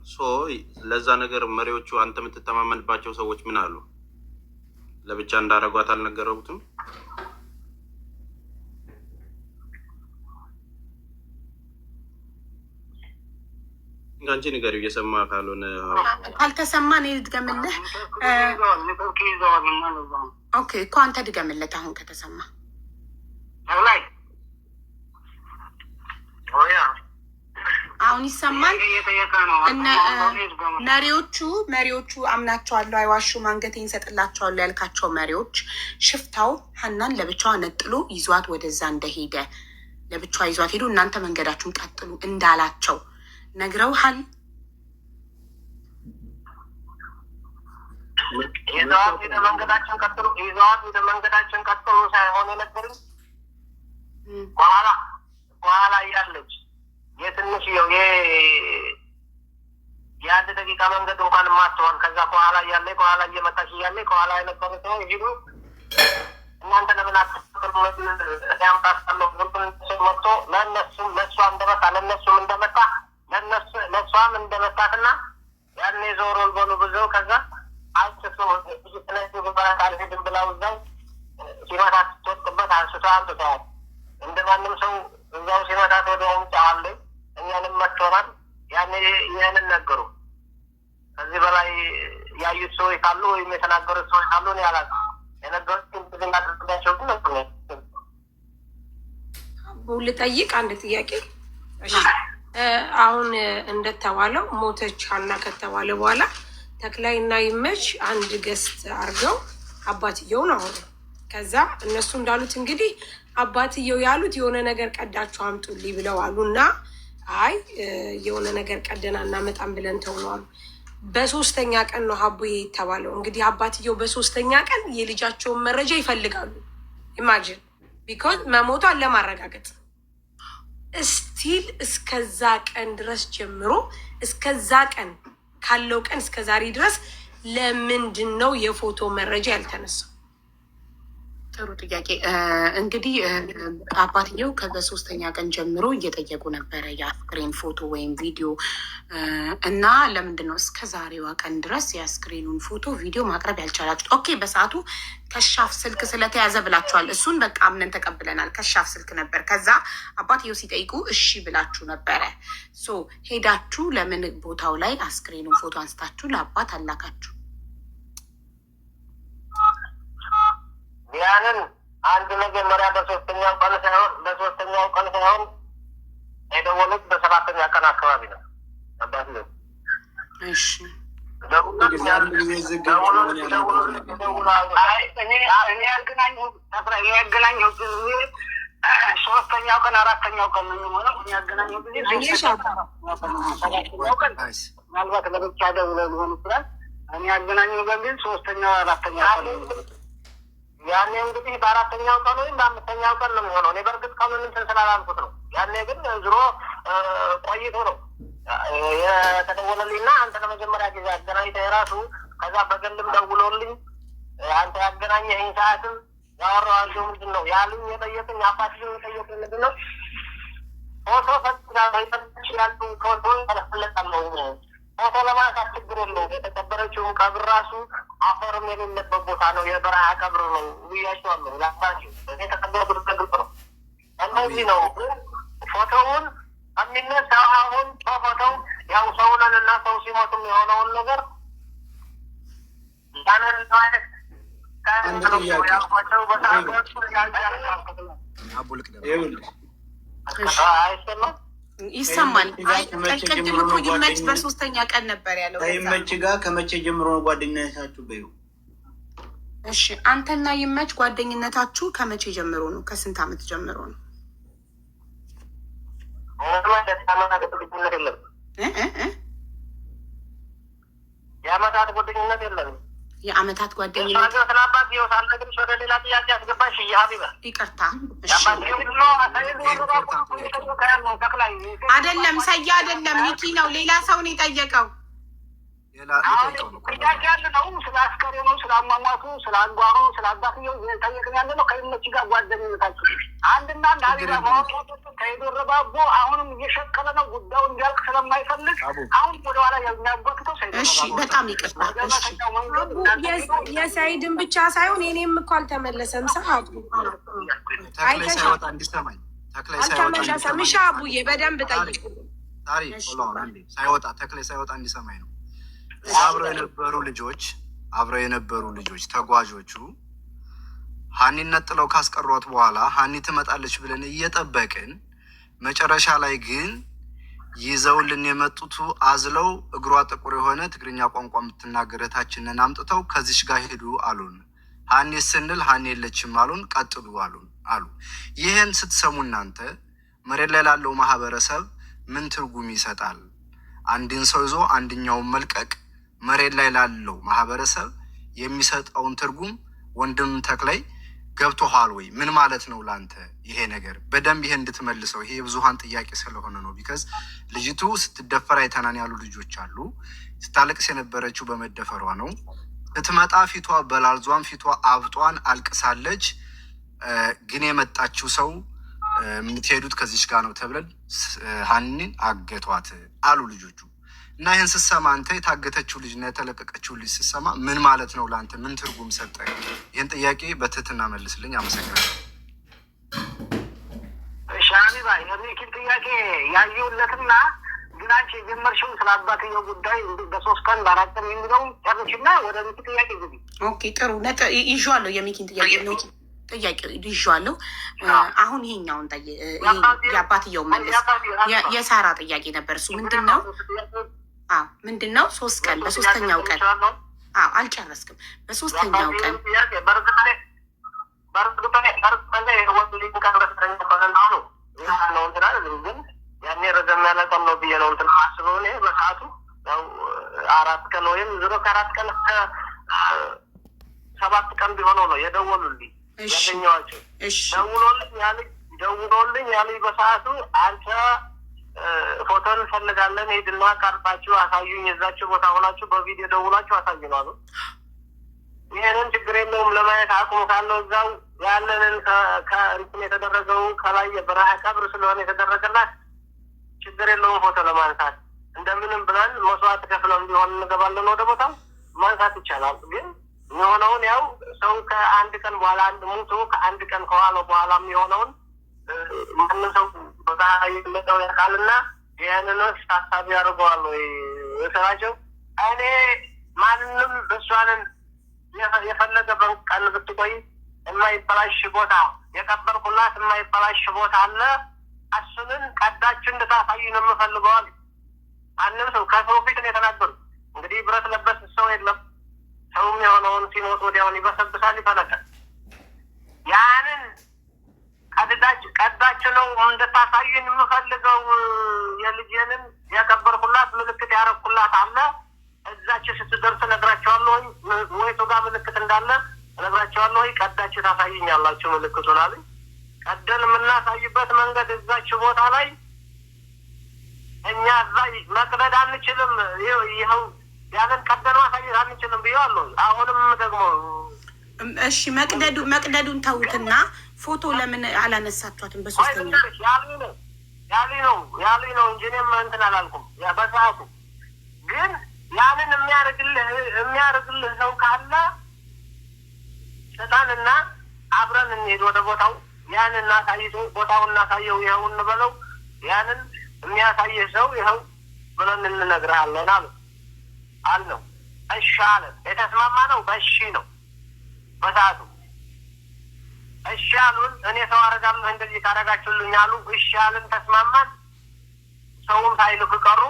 ለዛ ነገር መሪዎቹ አንተ የምትተማመንባቸው ሰዎች ምን አሉ? ለብቻ እንዳረጓት አልነገረቡትም? አንቺ ንገሪው እየሰማ ካልሆነ ካልተሰማ እኔ ልድገምልህ። ኦኬ እኮ አንተ ድገምለት አሁን ከተሰማ። አሁን ይሰማል። መሪዎቹ አምናቸዋለሁ፣ አይዋሹም፣ አንገቴን እንሰጥላቸዋለሁ ያልካቸው መሪዎች ሽፍታው ሀናን ለብቻዋ ነጥሎ ይዟት ወደዛ እንደሄደ ለብቻዋ ይዟት ሄዱ፣ እናንተ መንገዳችሁን ቀጥሉ እንዳላቸው ነግረውሃል? ይዘዋት ወደ መንገዳችን ቀጥሉ ሳይሆን የነገሩኝ በኋላ እያለች የትንሽ የአንድ ደቂቃ መንገድ እንኳን ማትሆን ከዛ በኋላ እየመጣች እያለ ከኋላ የነበሩ ሰው ሂዱ እናንተ ለምን አትፈቅዱ ያምጣለው መጥቶ ለእሷም እንደመታ ለእሷም እንደመታትና ያኔ ዞሮል በሉ ብዙው ከዛ አንስቶ አልሄድም ብላው እዛው ሲመታት ስትወጥበት አንስቶ አንጥተዋል። እንደ ማንም ሰው እዛው ሲመታት ወደ ውጫዋለ እኛንም መጥቶናል። ያኔ ይህንን ነገሩ። ከዚህ በላይ ያዩት ሰዎች ካሉ ወይም የተናገሩት ሰዎች ካሉ እኔ አላውቅም። የነገሩት እናደርጋቸው ግን ልጠይቅ አንድ ጥያቄ። አሁን እንደተባለው ሞተች ሀና ከተባለ በኋላ ተክላይ እና ይመች አንድ ገስት አድርገው አባትየውን አወሩ። ከዛ እነሱ እንዳሉት እንግዲህ አባትየው ያሉት የሆነ ነገር ቀዳችሁ አምጡልኝ ብለው አሉ እና አይ የሆነ ነገር ቀደና እናመጣም ብለን ተውነዋሉ። በሶስተኛ ቀን ነው ሀቡዬ የተባለው። እንግዲህ አባትየው በሶስተኛ ቀን የልጃቸውን መረጃ ይፈልጋሉ። ኢማጂን ቢኮዝ መሞቷን ለማረጋገጥ እስቲል እስከዛ ቀን ድረስ ጀምሮ እስከዛ ቀን ካለው ቀን እስከ ዛሬ ድረስ ለምንድን ነው የፎቶ መረጃ ያልተነሳው? ጥሩ ጥያቄ። እንግዲህ አባትየው በሶስተኛ ቀን ጀምሮ እየጠየቁ ነበረ የአስክሬን ፎቶ ወይም ቪዲዮ እና ለምንድን ነው እስከ ዛሬዋ ቀን ድረስ የአስክሬኑን ፎቶ ቪዲዮ ማቅረብ ያልቻላችሁት? ኦኬ በሰዓቱ ከሻፍ ስልክ ስለተያዘ ብላችኋል። እሱን በቃ አምነን ተቀብለናል። ከሻፍ ስልክ ነበር። ከዛ አባትየው ሲጠይቁ እሺ ብላችሁ ነበረ። ሄዳችሁ ለምን ቦታው ላይ አስክሬኑን ፎቶ አንስታችሁ ለአባት አላካችሁ? ያንን አንድ መጀመሪያ በሶስተኛው ቀን ሳይሆን የደወሉት በሰባተኛ ቀን አካባቢ ነው። አባትየው እሺ ያገናኘው ሶስተኛው ቀን አራተኛው ቀን ነው የሚሆነው። ያገናኘው ጊዜ ምናልባት ለብቻ ደውለው ሊሆን ይችላል። እኔ ያገናኘው በሚል ሶስተኛው አራተኛው ቀን ያኔ እንግዲህ በአራተኛው ቀን ወይም በአምስተኛው ቀን ነው የሚሆነው። እኔ በእርግጥ ቀኑን እንትን ስላላልኩት ነው። ያኔ ግን ዝሮ ቆይቶ ነው የተደወለልኝና አንተ ለመጀመሪያ ጊዜ አገናኝተህ የራሱ ከዛ በግልም ደውሎልኝ አንተ ያገናኘኸኝ ሰዓትም ያወራኋቸው ምንድን ነው ያሉኝ የጠየቁኝ አባትህን የጠየቁኝ ምንድን ነው ፎቶ ፈጥቻለሁ ያሉ ፎቶ ተለፍለታለሁ ፎቶ ለማንሳት ችግር የለውም። የተቀበረችውን ቀብር ራሱ አፈርም የሌለበት ቦታ ነው፣ የበረሃ ቀብር ነው ብያቸዋለሁ። ላባቸው የተቀበረበት ግልጽ ነው። እንደዚህ ነው ፎቶውን የሚነሳው። አሁን በፎቶው ያው ሰውነን እና ሰው ሲሞትም የሆነውን ነገር ያንን ማለት ያልኳቸው አይሰማም። ይሰማል። ቅድም እኮ ይመች በሶስተኛ ቀን ነበር ያለው። ይመች ጋር ከመቼ ጀምሮ ነው ጓደኝነታችሁ? በዩ እሺ፣ አንተና ይመች ጓደኝነታችሁ ከመቼ ጀምሮ ነው? ከስንት ዓመት ጀምሮ ነው? የአመታት ጓደኝነት የለም። የአመታት ጓደኝነት ስላባት ሳልነግርሽ ወደ ሌላ ጥያቄ አስገባሽ። ሀቢባ ይቅርታ አይደለም፣ ሰያ አይደለም፣ ሚኪ ነው። ሌላ ሰው ነው የጠየቀው። ጥያቄ ያለ ነው። ስለ አስከሬ ነው፣ ስለ አሟሟቱ፣ ስለ አንጓሩ፣ ስለ አባትየው ጠየቅን ያለ ነው። ከይመች ጋር ጓደኝነታችሁ አንድና አንድ ሀቢባ ማወቅ ከይዶረባቦ አሁንም እየሸቀለ ነው። ጉዳዩ እንዲያልቅ ስለማይፈልግ አሁን ወደኋላ የሚያጓትተው እሺ፣ በጣም ይቅርታ። የሳይድን ብቻ ሳይሆን የኔም እኮ አልተመለሰም። ሰዓቱ አልተመለሰም። እሺ አቡዬ በደንብ ጠይቅ። ሳይወጣ ተክሌ ሳይወጣ እንዲሰማኝ ነው። አብረው የነበሩ ልጆች ተጓዦቹ ሀኒን ነጥለው ካስቀሯት በኋላ ሀኒ ትመጣለች ብለን እየጠበቅን መጨረሻ ላይ ግን ይዘውልን የመጡቱ አዝለው እግሯ ጥቁር የሆነ ትግርኛ ቋንቋ የምትናገር እህታችንን አምጥተው ከዚች ጋር ሄዱ አሉን። ሀኒ ስንል ሀኒ የለችም አሉን። ቀጥሉ አሉ። ይህን ስትሰሙ እናንተ መሬት ላይ ላለው ማህበረሰብ ምን ትርጉም ይሰጣል? አንድን ሰው ይዞ አንድኛውን መልቀቅ መሬት ላይ ላለው ማህበረሰብ የሚሰጠውን ትርጉም ወንድም ተክላይ ገብቶሃል ወይ? ምን ማለት ነው ላንተ ይሄ ነገር? በደንብ ይሄ እንድትመልሰው። ይሄ የብዙሃን ጥያቄ ስለሆነ ነው። ቢካዝ ልጅቱ ስትደፈር አይተናን ያሉ ልጆች አሉ። ስታለቅስ የነበረችው በመደፈሯ ነው። ስትመጣ ፊቷ በላልዟን፣ ፊቷ አብጧን አልቅሳለች። ግን የመጣችው ሰው የምትሄዱት ከዚች ጋር ነው ተብለን ሀኒን አገቷት አሉ ልጆቹ። እና ይህን ስሰማ አንተ የታገተችው ልጅ እና የተለቀቀችው ልጅ ስሰማ ምን ማለት ነው ለአንተ? ምን ትርጉም ሰጠ? ይህን ጥያቄ በትህትና መልስልኝ። አመሰግናለሁ። ሻቢባ የሚኪን ጥያቄ ያየሁለትና ግን አንቺ የጀመርሽው ስለ አባትየው ጉዳይ በ3 ቀን በ4 ቀን የሚለው ጨርሽና ወደ ሚኪ ጥያቄ ግቢ። ኦኬ ጥሩ ይዤዋለሁ። የሚኪን ጥያቄ ነው ይዤዋለሁ። አሁን ይሄኛውን የአባትየው መለስ የሳራ ጥያቄ ነበር። እሱ ምንድን ነው 3 ቀን በ3ኛው ቀን አልጨረስክም። በ3ኛው ቀን ያኔ ረዘም ያለ ቀን ነው ብዬ ነው እንትን ማስበው እኔ በሰዓቱ ያው 4 ቀን ወይም 4 ቀን እስከ 7 ቀን ቢሆነው ነው የደወሉልኝ ያገኘኋቸው። ደውሎልኝ ያሉኝ በሰዓቱ አንተ ፎቶ እንፈልጋለን፣ ሄድና ቀርጻችሁ አሳዩኝ፣ የዛችሁ ቦታ ሆናችሁ በቪዲዮ ደውላችሁ አሳዩን አሉ። ይሄንን ችግር የለውም ለማየት አቅሙ ካለው እዛው ያለንን ከእንትን የተደረገው ከላይ የበረሃ ቀብር ስለሆነ የተደረገላት ችግር የለውም ፎቶ ለማንሳት እንደምንም ብለን መስዋዕት ከፍለን ቢሆን እንገባለን ወደ ቦታው ማንሳት ይቻላል። ግን የሆነውን ያው ሰው ከ1 ቀን በኋላ ሙቶ ከ1 ቀን ከኋላ በኋላ የሚሆነውን ማንም ሰው ቦታ ይመጣው ያውቃልና ይህንን ታሳቢ ያደርገዋል ወይ ስራቸው። እኔ ማንም እሷንን የፈለገ ቀን ብትቆይ የማይበላሽ ቦታ የቀበርኩላት የማይበላሽ ቦታ አለ። እሱንን ቀዳችሁ እንድታሳዩ ነው የምፈልገዋል። ማንም ሰው ከሰው ፊት ነው የተናገሩ። እንግዲህ ብረት ለበስ ሰው የለም። ሰውም የሆነውን ሲሞት ወዲያውን ይበሰብሳል፣ ይፈለጋል። ያንን ቀዳችሁ ነው እንድታሳዩን የምፈልገው። የልጄንም ያከበርኩላት ምልክት ያረኩላት አለ። እዛችሁ ስትደርስ እነግራቸዋለሁ ወይ ቶጋ ምልክት እንዳለ እነግራቸዋለሁ። ቀዳችሁ ታሳዩኛላችሁ ምልክቱን አሉኝ። ቀደን የምናሳይበት መንገድ እዛችሁ ቦታ ላይ እኛ እዛ መቅደድ አንችልም። ይኸው ያንን ቀደን ማሳየት አንችልም ብዬዋለሁ። አሁንም ደግሞ እሺ መቅደዱን ተውትና ፎቶ ለምን አላነሳቷትም? በሶስተኛ ያሉኝ ነው እንጂ እኔም እንትን አላልኩም በሰዓቱ። ግን ያንን የሚያደርግልህ ሰው ካለ ስጣንና አብረን እንሄድ ወደ ቦታው። ያንን እናሳይቶ ቦታውን እናሳየው ይኸው እንበለው። ያንን የሚያሳየህ ሰው ይኸው ብለን እንነግርሃለን አልነው። እሺ አለ። የተስማማነው በእሺ ነው በሰዓቱ። እሺ አሉን። እኔ ሰው አደርጋለሁ እንደዚህ ታደርጋችሁልኝ አሉ። እሺ አልን፣ ተስማማን። ሰውም ሳይልኩ ቀሩ።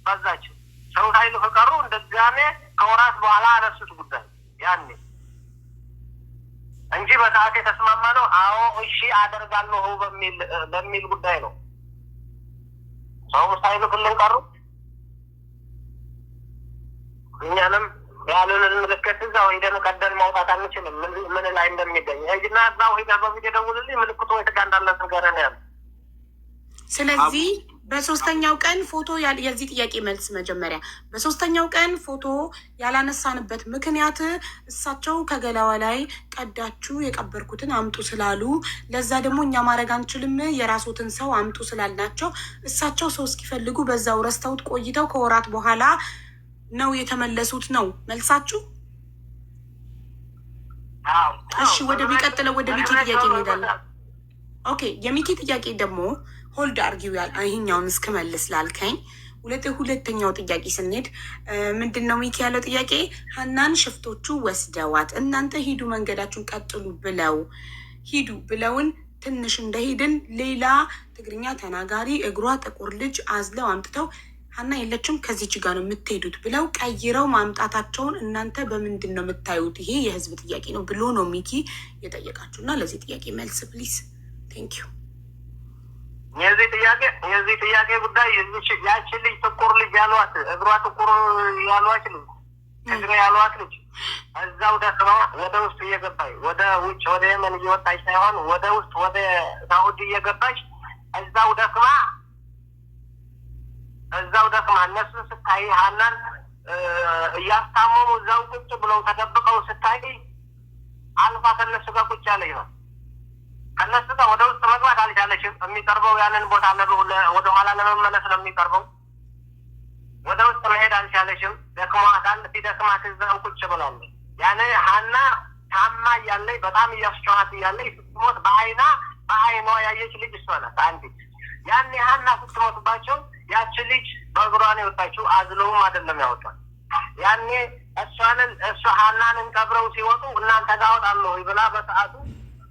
በዛችን ሰው ሳይልኩ ቀሩ። እንደዚያኔ ከወራት በኋላ አነሱት ጉዳይ ያኔ እንጂ በሰዓት የተስማማነው አዎ እሺ አደርጋለሁ በሚል ጉዳይ ነው። ሰው ሳይልኩልን ቀሩ። እኛንም ያሉንን ምልክት እዛው ሄደን ቀደን ማውጣት አንችልም። ምን ላይ እንደሚገኝ እና እዛው ሄደን በቪዲዮ ደውልልኝ ምልክቱ ወይ ጋር እንዳለ ንገረን ያሉ። ስለዚህ በሶስተኛው ቀን ፎቶ የዚህ ጥያቄ መልስ መጀመሪያ በሶስተኛው ቀን ፎቶ ያላነሳንበት ምክንያት እሳቸው ከገላዋ ላይ ቀዳችሁ የቀበርኩትን አምጡ ስላሉ፣ ለዛ ደግሞ እኛ ማድረግ አንችልም የራሶትን ሰው አምጡ ስላልናቸው እሳቸው ሰው እስኪፈልጉ በዛው ረስተውት ቆይተው ከወራት በኋላ ነው የተመለሱት ነው መልሳችሁ? እሺ ወደ ሚቀጥለው ወደ ሚኪ ጥያቄ እንሄዳለን። ኦኬ የሚኪ ጥያቄ ደግሞ ሆልድ አርጊው ይሄኛውን እስክመልስ ላልከኝ ሁለተኛው ጥያቄ ስንሄድ ምንድን ነው ሚኪ ያለው ጥያቄ? ሀናን ሽፍቶቹ ወስደዋት እናንተ ሂዱ መንገዳችሁን ቀጥሉ ሂዱ ብለውን ትንሽ እንደሄድን ሌላ ትግርኛ ተናጋሪ እግሯ ጥቁር ልጅ አዝለው አምጥተው ሀና የለችም ከዚች ጋር ነው የምትሄዱት ብለው ቀይረው ማምጣታቸውን እናንተ በምንድን ነው የምታዩት? ይሄ የህዝብ ጥያቄ ነው ብሎ ነው ሚኪ የጠየቃችሁ እና ለዚህ ጥያቄ መልስ ፕሊዝ። ቴንክ ዩ። የዚህ ጥያቄ ጉዳይ ያችን ልጅ ጥቁር ልጅ ያሏት እግሯ ጥቁር ያሏት ልጅ ትግሬ ያሏት ልጅ እዛው ደክማ ወደ ውስጥ እየገባች ወደ ውጭ ወደ የመን እየወጣች ሳይሆን ወደ ውስጥ ወደ ሳውዲ እየገባች እዛው ደክማ እነሱን ስታይ ሀናን እያስታመሙ እዛው ቁጭ ብለው ተደብቀው ስታይ አልፋ ከነሱ ጋር ቁጭ ያለች ነው። ከነሱ ጋር ወደ ውስጥ መግባት አልቻለችም። የሚቀርበው ያንን ቦታ ወደ ኋላ ለመመለስ ነው የሚቀርበው። ወደ ውስጥ መሄድ አልቻለችም። ደክሟታል። ሲደክማት እዛው ቁጭ ብላለች። ያኔ ሀና ታማ እያለች በጣም እያስጨዋት እያለች ስትሞት በአይኗ ያየች ልጅ እሷ ናት አንዲት። ያኔ ሀና ስትሞትባቸው ያቺ ልጅ በእግሯን የወጣችው አዝለውም አይደለም ያወጣል። ያኔ እሷ ሀናንን ቀብረው ሲወጡ እናንተ ጋር እወጣለሁ ብላ በሰዓቱ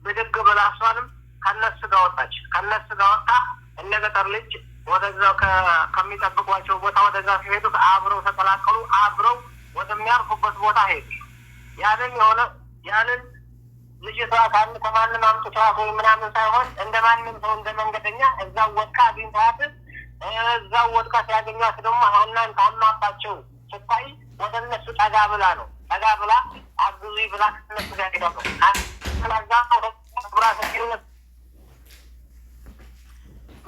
ብድግ ብላ እሷንም ከነሱ ጋር ወጣች። ከነሱ ጋር ወጣ እንደ ገጠር ልጅ ወደዛው ከሚጠብቋቸው ቦታ ወደዛ ሲሄዱ አብረው ተቀላቀሉ። አብረው ወደሚያርፉበት ቦታ ሄዱ። ያንን ልጅቷ ከማንም አምጥተዋት ወይ ምናምን ሳይሆን እንደ ማንም ሰው እንደ መንገደኛ እዛው ወድቃ አግኝተዋት እዛው ወድቃ ሲያገኟት ደግሞ ሀናን ታማባቸው ስታይ ወደ እነሱ ጠጋ ብላ አግዙ ብላ ከነሱ ጋር ሄዳ ነው።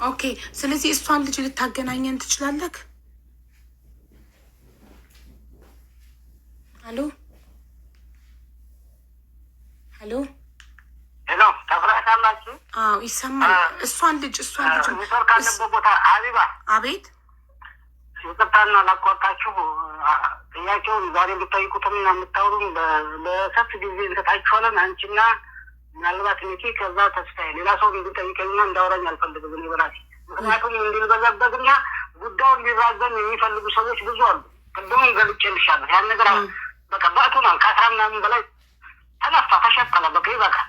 ኦኬ ስለዚህ እሷን ልጅ ልታገናኘን ትችላለህ? ሄሎ ተፍራሻላችሁ? አዎ ይሰማል። እሷን ልጅ ካለበት ቦታ ሀቢባ አቤት ይቅርታና ላቋርጣችሁ። ጥያቄውን ዛሬ ብታይቁትም እና የምታወሩም በሰፊ ጊዜ እንሰጣችኋለን። አንቺና ምናልባት ሚኪ ከዛ ተስፋዬ ሌላ ሰው እንዲጠይቀኝና እንዳወራኝ አልፈልግም እኔ በራሴ። ምክንያቱም እንዲልበዛበትና ጉዳዩን ሊራዘም የሚፈልጉ ሰዎች ብዙ አሉ። ቅድሙም ገልጬልሻለሁ። ያን ነገር በቃ በእቶናል ከአስራ ምናምን በላይ ተነፋ ተሸቀለ። በቃ ይበቃል።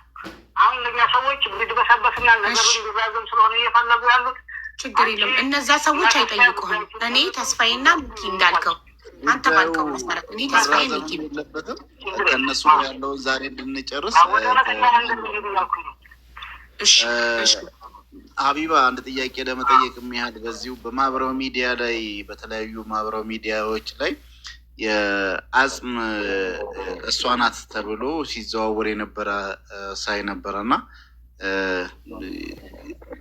አሁን ለኛ ሰዎች እንዲድበሰበስና ነገሩ እንዲራዘም ስለሆነ እየፈለጉ ያሉት ችግር የለም። እነዛ ሰዎች አይጠይቁህም። እኔ ተስፋዬና ሚኪ እንዳልከው አንተ ባልከው መሰረት እኔ ተስፋዬ ሚኪ የለበትም። ከእነሱ ያለውን ዛሬ እንድንጨርስ ሀቢባ አንድ ጥያቄ ለመጠየቅ የሚያህል በዚሁ በማህበራዊ ሚዲያ ላይ በተለያዩ ማህበራዊ ሚዲያዎች ላይ የአጽም እሷ ናት ተብሎ ሲዘዋወር የነበረ ሳይ ነበረ እና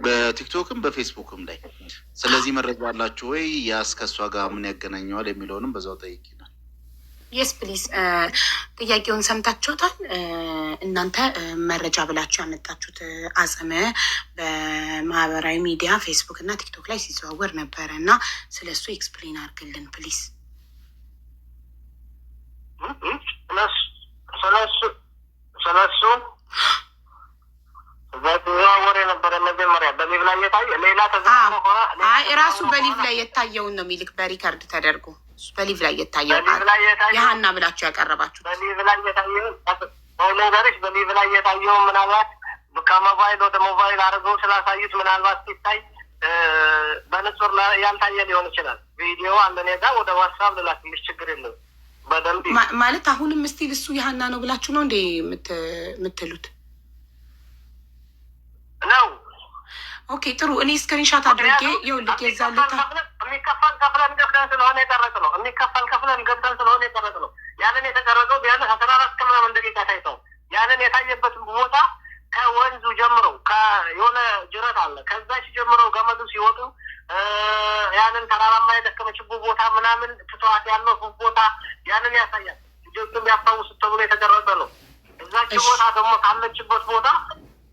በቲክቶክም በፌስቡክም ላይ ስለዚህ መረጃ አላችሁ ወይ? ያስ ከእሷ ጋር ምን ያገናኘዋል የሚለውንም በዛው ጠይቂናል። የስ ፕሊዝ ጥያቄውን ሰምታችሁታል። እናንተ መረጃ ብላችሁ ያመጣችሁት አጽም በማህበራዊ ሚዲያ ፌስቡክ እና ቲክቶክ ላይ ሲዘዋወር ነበረ እና ስለ እሱ ኤክስፕሌን አድርግልን ፕሊዝ። ስለሱ ወሬ ነበረ መጀመሪያ በሊቭ ላይ የታየ ሌላ ተዘግቶ ሆነ። አይ ራሱ በሊቭ ላይ የታየውን ነው የሚልክ በሪከርድ ተደርጎ በሊቭ ላይ የታየው የሀና ብላችሁ ያቀረባችሁ በሊቭ ላይ የታየው ነገሮች በሊቭ ላይ የታየው ምናልባት ከሞባይል ወደ ሞባይል አድርገው ስላሳዩት ምናልባት ሲታይ በንጹር ያልታየ ሊሆን ይችላል። ቪዲዮ አለ እኔ ጋር ወደ ዋትስአፕ ልላክልሽ፣ ችግር የለውም። በደንብ ማለት አሁንም ስቲል እሱ የሀና ነው ብላችሁ ነው እንዴ የምትሉት ነው? ኦኬ ጥሩ። እኔ ስክሪንሻት አድርጌ ይኸውልህ የዛለታ የሚከፈል ከፍለን ገብተን ስለሆነ የቀረጽ ነው። የሚከፈል ከፍለን ገብተን ስለሆነ የቀረጽ ነው። ያንን የተቀረጸው ቢያንስ 14 ከምናምን ደቂቃ ታይተው ያንን የታየበትን ቦታ ከወንዙ ጀምረው የሆነ ጅረት አለ ከዛች ጀምረው ገመዱ ሲወጡ ያንን ተራራማ የደከመችበት ቦታ ምናምን ትተዋት ያለው ቦታ ያንን ያሳያል። ልጆቹም ያስታውሱት ተብሎ የተቀረጸ ነው። እዛች ቦታ ደግሞ ካለችበት ቦታ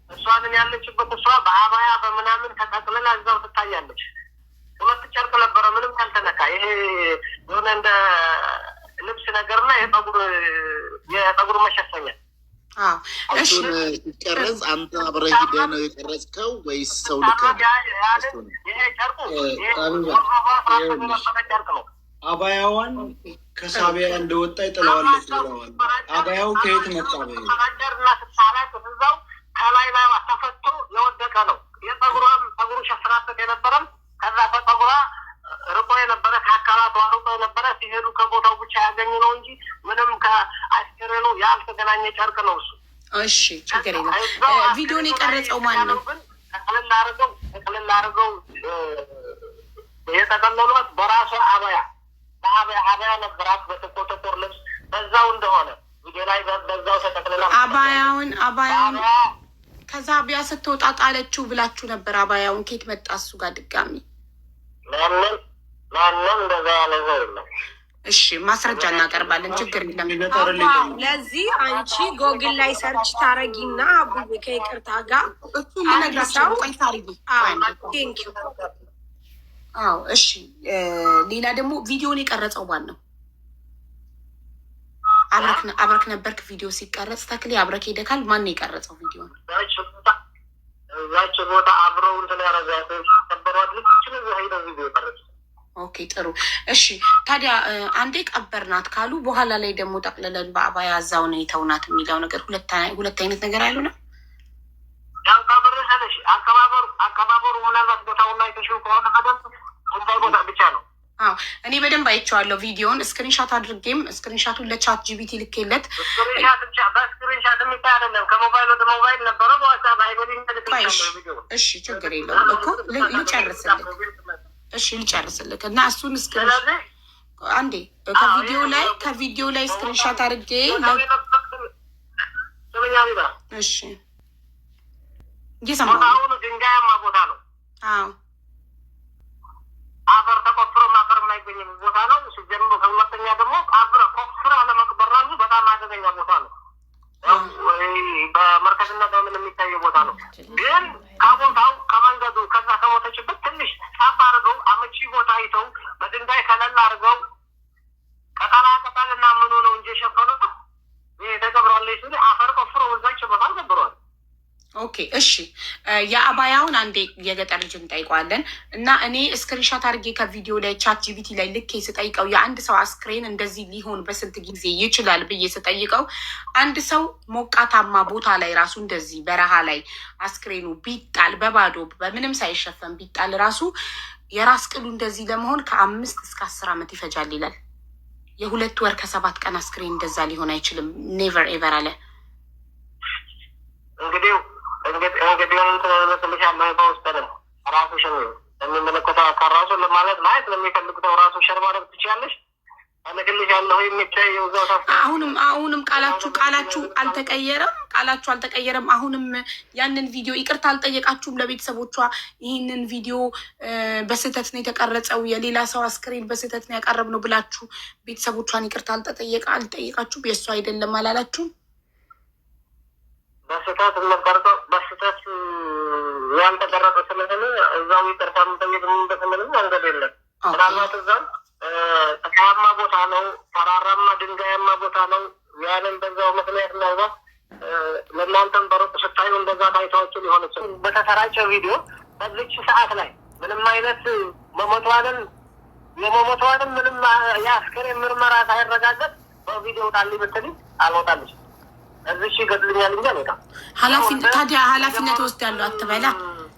እሷንን ያለችበት እሷ በአባያ በምናምን ተጠቅልላ እዛው ትታያለች። ሁለት ጨርቅ ነበረ ምንም ካልተነካ። ይሄ የሆነ እንደ ልብስ ነገርና የፀጉር መሸፈኛ። እሱን ሲቀረጽ አንተ አብረህ ሂደህ ነው የቀረጽከው ወይስ ሰው ልከህ? ይሄ ጨርቁ ጨርቅ ነው። አባያዋን ከሳቢያ እንደወጣ ይጥለዋለች ብለዋል። አባያው ከየት መጣ? እና ስትሳላት እዛው ከላይ ላይ ተፈቶ የወደቀ ነው። ፀጉሩ ሸፍናበት የነበረም ከዛ ከፀጉሯ ርቆ የነበረ ከአካላቷ ርቆ የነበረ ሲሄዱ ከቦታው ብቻ ያገኙ ነው እንጂ ምንም ከአስክሬኑ ያልተገናኘ ጨርቅ ነው እሱ። እሺ ችግር የለም። ቪዲዮን የቀረጸው ማን ነው? ጠቅልል አድርገው የጠቀለሏት በራሷ አባያ አባያ ነበራት በጥቁር ልብስ በዛው እንደሆነ ቪዲዮ ላይ በዛው ተጠቅልላ አባያውን ከዛቢያ ስትወጣ ጣለችው ብላችሁ ነበር። አባያውን ኬት መጣ እሱ ጋር ድጋሚ? ማንም እንደዛ ያለ ሰው የለም። እሺ ማስረጃ እናቀርባለን፣ ችግር የለም። ለዚህ አንቺ ጎግል ላይ ሰርች ታረጊና አቡዬ ከይቅርታ ጋር እሱ ልነግራቸው ቆይታ አርጊ። ቴንኪው። አዎ እሺ። ሌላ ደግሞ ቪዲዮን የቀረጸው ማን ነው? አብረክ ነበርክ ቪዲዮ ሲቀረጽ? ተክሌ አብረክ ሄደካል? ማን ነው የቀረጸው ቪዲዮ? እዛች ቦታ አብረው እንትን ያረጋት ተበሯት ልጅ ሄደው ቪዲዮ ቀረጹ። ኦኬ ጥሩ። እሺ ታዲያ አንዴ ቀበርናት ካሉ በኋላ ላይ ደግሞ ጠቅልለን በአባያ እዛው ነው የተውናት የሚለው ነገር ሁለት አይነት ነገር ያሉ ነው። አቀባበሩ ምናልባት ቦታውን ላይ ተሽው ከሆነ ቦታ ብቻ ነው። አዎ እኔ በደንብ አይቼዋለሁ ቪዲዮን። ስክሪንሻት አድርጌም ስክሪንሻቱን ለቻት ጂቢቲ ልኬለት በስክሪንሻት የሚታይ አይደለም። ከሞባይል ወደ ሞባይል ነበረ በዋትስአፕ እሺ ችግር የለውም እኮ ልጨርስልክ እና እሱን አንዴ ከቪዲዮ ላይ ስክሪንሻት አድርጌ እሺ እየሰማሁ አሁን ድንጋያማ ቦታ ነው። አዎ አፈር ተቆፍሮ ማፈር የማይገኝ ቦታ ነው። ሲጀምሩ ከሁለተኛ ደግሞ አብረ ቆፍሮ ለመቅበር ራሱ በጣም አደገኛ ቦታ ነው። በመርከዝና በምን የሚታየው ቦታ ነው። ግን ከቦታው ከመንገዱ ከዛ ከሞተችበት ትንሽ ሳብ አድርገው አመቺ ቦታ አይተው በድንጋይ ከለል አድርገው ቅጠልና ምኑ ነው እንጂ የሸፈኑት ተቀብሯለች ሲሉ አፈር ቆፍሮ ወዛቸው ቦታ ቀብረዋል። ኦኬ እሺ፣ የአባያውን አንዴ የገጠር ልጅ እንጠይቀዋለን እና እኔ ስክሪንሻት አድርጌ ከቪዲዮ ላይ ቻት ጂቢቲ ላይ ልኬ ስጠይቀው የአንድ ሰው አስክሬን እንደዚህ ሊሆን በስንት ጊዜ ይችላል ብዬ ስጠይቀው አንድ ሰው ሞቃታማ ቦታ ላይ ራሱ እንደዚህ በረሃ ላይ አስክሬኑ ቢጣል በባዶ በምንም ሳይሸፈን ቢጣል ራሱ የራስ ቅሉ እንደዚህ ለመሆን ከ5 እስከ 10 ዓመት ይፈጃል ይላል። የ2 ወር ከ7 ቀን አስክሬን እንደዛ ሊሆን አይችልም። ኔቨር ኤቨር አለ። እንግዲህ ለትልሻለ በውስጥ ነው ራሱ ሸር የሚመለከተው አካል ራሱ ለማለት ማየት ለሚፈልጉት ራሱ ሸር ማድረግ ትችላለሽ። አለግልሻለሁ የሚታየው እዛው አሁንም ቃላችሁ አልተቀየረም። አሁንም ያንን ቪዲዮ ይቅርታ አልጠየቃችሁም ለቤተሰቦቿ። ይህንን ቪዲዮ በስህተት ነው የተቀረጸው፣ የሌላ ሰው አስክሬን በስህተት ነው ያቀረብነው ብላችሁ ቤተሰቦቿን ይቅርታ አልጠየቃችሁም? የእሱ አይደለም አላላችሁም? በስህተት ያልተቀረጸ ስለሆነ እዛው ይቅርታ የምንጠይቅበት ምንም መንገድ የለም። ምናልባት እዛም ፀሐያማ ቦታ ነው፣ ተራራማ ድንጋያማ ቦታ ነው። ያንን በዛው ምክንያት ነው ለእናንተም በሩቅ ስታዩ እንደዛ ታይታችሁ ሊሆን ይችላል። በተሰራጨ ቪዲዮ በዚች ሰዓት ላይ ምንም አይነት የመሞቷንም ምንም የአስከሬን ምርመራ ሳይረጋገጥ በቪዲዮ ጣል ብትል አልወጣልሽ እዚሽ ይገድልኛል እንጂ አልወጣም። ታዲያ ኃላፊነት ወስዳለሁ አትበላ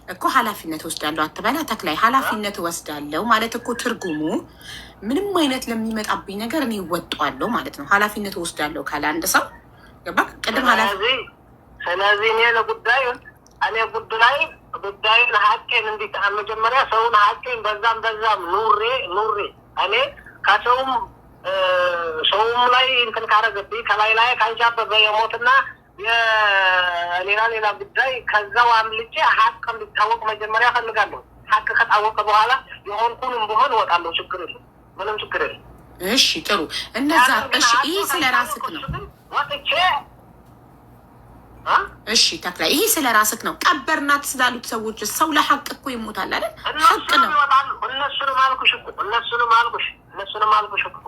እኮ ኃላፊነት ወስዳለሁ አትበላ። ተክላይ ኃላፊነት ወስዳለሁ ማለት እኮ ትርጉሙ ምንም አይነት ለሚመጣብኝ ነገር እኔ እወጣለሁ ማለት ነው። ኃላፊነት ወስዳለሁ ካለ አንድ ሰው ገባ ቅድም ስለዚህ እኔ ለጉዳዩን ጉዳዩን ሀቄን እንዲታ መጀመሪያ ሰውን ሀቄን በዛም ኑሬ እኔ ከሰውም ላይ እንትን ካረገብኝ ከላይ ካንጃበበ የሞትና የሌላ ጉዳይ ከዛው አምልጬ ሀቅ እንዲታወቅ መጀመሪያ ፈልጋለሁ። ሀቅ ከታወቀ በኋላ የሆንኩንም ብሆን እወጣለሁ። ችግር የለም፣ ምንም ችግር የለም። እሺ ጥሩ። እነዛ እሺ፣ ይህ ስለ ራስክ ነው ወጥቼ እሺ ተክላይ፣ ይሄ ስለ ራስክ ነው። ቀበርናት ስላሉት ሰዎች ሰው ለሀቅ እኮ ይሞታል አይደል? ሀቅ ነው። እነሱንም አልኩሽ እኮ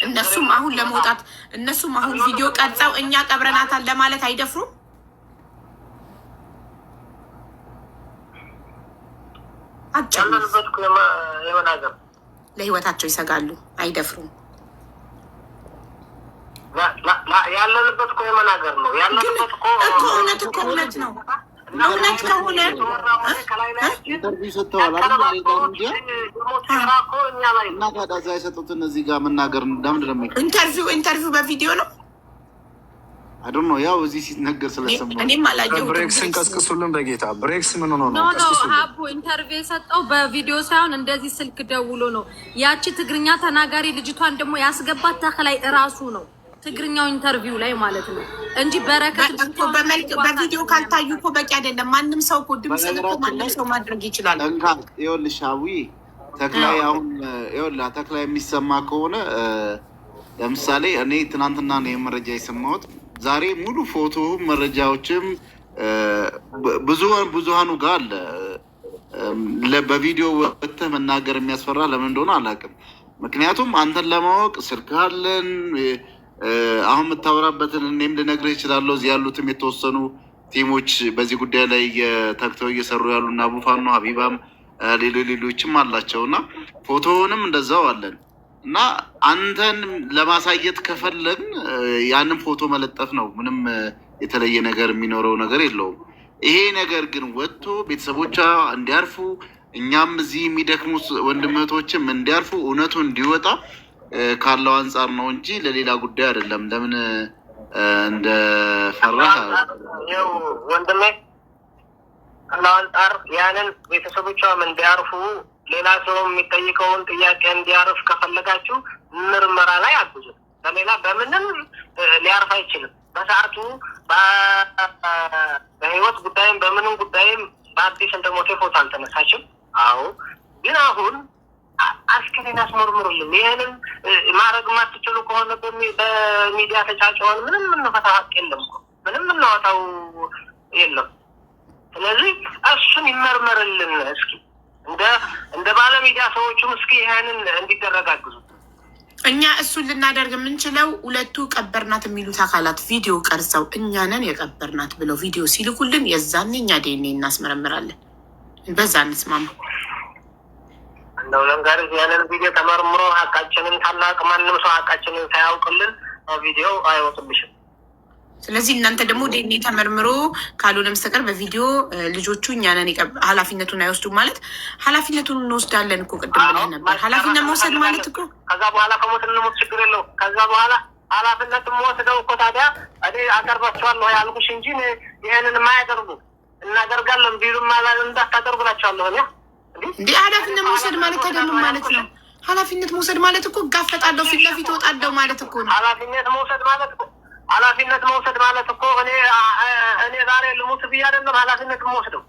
እነሱም አሁን ለመውጣት እነሱም አሁን ቪዲዮ ቀርጸው እኛ ቀብረናታል ለማለት አይደፍሩም። ለህይወታቸው ይሰጋሉ፣ አይደፍሩም። ያለንበት እኮ የመናገር ነው። ያለንበት እኮ እውነት ነው። እውነት ከሆነ እና ታዲያ እዛ የሰጡትን እዚህ ጋር መናገር ለምንድን ነው? ኢንተርቪው በቪዲዮ ነው አይደል ነው? ያው እዚህ ሲነገር ስለሰማሁ እኔም አላየሁትም። ብሬክስን ቀስቅሱልን በጌታ ብሬክስ ምን ሆኖ ነው? ሀቡ ኢንተርቪው የሰጠው በቪዲዮ ሳይሆን እንደዚህ ስልክ ደውሎ ነው። ያቺ ትግርኛ ተናጋሪ ልጅቷን ደግሞ ያስገባት ተክላይ እራሱ ነው ትግርኛው ኢንተርቪው ላይ ማለት ነው እንጂ በረከት እኮ በቪዲዮ ካልታዩ እኮ በቂ አይደለም። ማንም ሰው እኮ ድምጽ እኮ ማንም ሰው ማድረግ ይችላል። ይኸውልሽ ሀዊ ተክላይ አሁን ይኸውልህ ተክላይ የሚሰማ ከሆነ ለምሳሌ እኔ ትናንትና ነው መረጃ የሰማሁት። ዛሬ ሙሉ ፎቶ መረጃዎችም ብዙሃኑ ጋር አለ። በቪዲዮ ወጥተህ መናገር የሚያስፈራ ለምን እንደሆነ አላውቅም። ምክንያቱም አንተን ለማወቅ ስልክ አለን። አሁን የምታወራበትን እኔም ልነግርህ እችላለሁ። እዚህ ያሉትም የተወሰኑ ቲሞች በዚህ ጉዳይ ላይ ተግተው እየሰሩ ያሉ እና ቡፋኖ ሀቢባም ሌሎችም አላቸው እና ፎቶውንም እንደዛው አለን እና አንተን ለማሳየት ከፈለግን ያንን ፎቶ መለጠፍ ነው። ምንም የተለየ ነገር የሚኖረው ነገር የለውም። ይሄ ነገር ግን ወጥቶ ቤተሰቦቿ እንዲያርፉ እኛም እዚህ የሚደክሙ ወንድምህቶችም እንዲያርፉ እውነቱ እንዲወጣ ካለው አንጻር ነው እንጂ ለሌላ ጉዳይ አይደለም። ለምን እንደፈራህ ወንድሜ ካለው አንጻር ያንን ቤተሰቦቿም እንዲያርፉ ሌላ ሰው የሚጠይቀውን ጥያቄ እንዲያርፍ ከፈለጋችሁ ምርመራ ላይ አግዙ። በሌላ በምንም ሊያርፍ አይችልም። በሰዓቱ በህይወት ጉዳይም በምንም ጉዳይም በአዲስ እንደሞተ ፎቶ አልተነሳችም። አዎ ግን አሁን አስከሬን አስመርምሩልን። ይህንን ማድረግ የማትችሉ ከሆነ በሚዲያ ተጫጭሆን ምንም የምንፈታው ሀቅ የለም፣ ምንም የምናወጣው የለም። ስለዚህ እሱን ይመርመርልን እስኪ እንደ ባለሚዲያ ሰዎቹም እስኪ ይህንን እንዲደረጋግዙ። እኛ እሱን ልናደርግ የምንችለው ሁለቱ ቀበርናት የሚሉት አካላት ቪዲዮ ቀርጸው እኛንን የቀበርናት ብለው ቪዲዮ ሲልኩልን የዛኔ እኛ ዴኔ እናስመረምራለን። በዛ እንስማማ። እንደው ለንጋሪ ያንን ቪዲዮ ተመርምሮ ሀቃችንን ታላቅ ማንም ሰው ሀቃችንን ሳያውቅልን ቪዲዮ አይወጥብሽም። ስለዚህ እናንተ ደግሞ ዴኔ ተመርምሮ ካልሆነ በስተቀር በቪዲዮ ልጆቹ እኛንን ኃላፊነቱን አይወስዱም ማለት ኃላፊነቱን እንወስዳለን እኮ ቅድም ብለህ ነበር። ኃላፊነት መውሰድ ማለት እኮ ከዛ በኋላ ከሞት እንሞት ችግር የለው። ከዛ በኋላ ኃላፊነት ወስደው እኮ ታዲያ እኔ አቀርባቸዋለሁ ያልኩሽ እንጂ ይህንን የማያደርጉ እናደርጋለን ቢሉም እንዳታደርጉላቸዋለሁ እኔ እንዴ። ኃላፊነት መውሰድ ማለት ታዲያ ምን ማለት ነው? ኃላፊነት መውሰድ ማለት እኮ እጋፈጣለሁ ፊት ለፊት እወጣለሁ ማለት እኮ ነው። ኃላፊነት መውሰድ ማለት እኮ እኔ ዛሬ ልሙት ብዬ አይደለም ኃላፊነት የምወስደው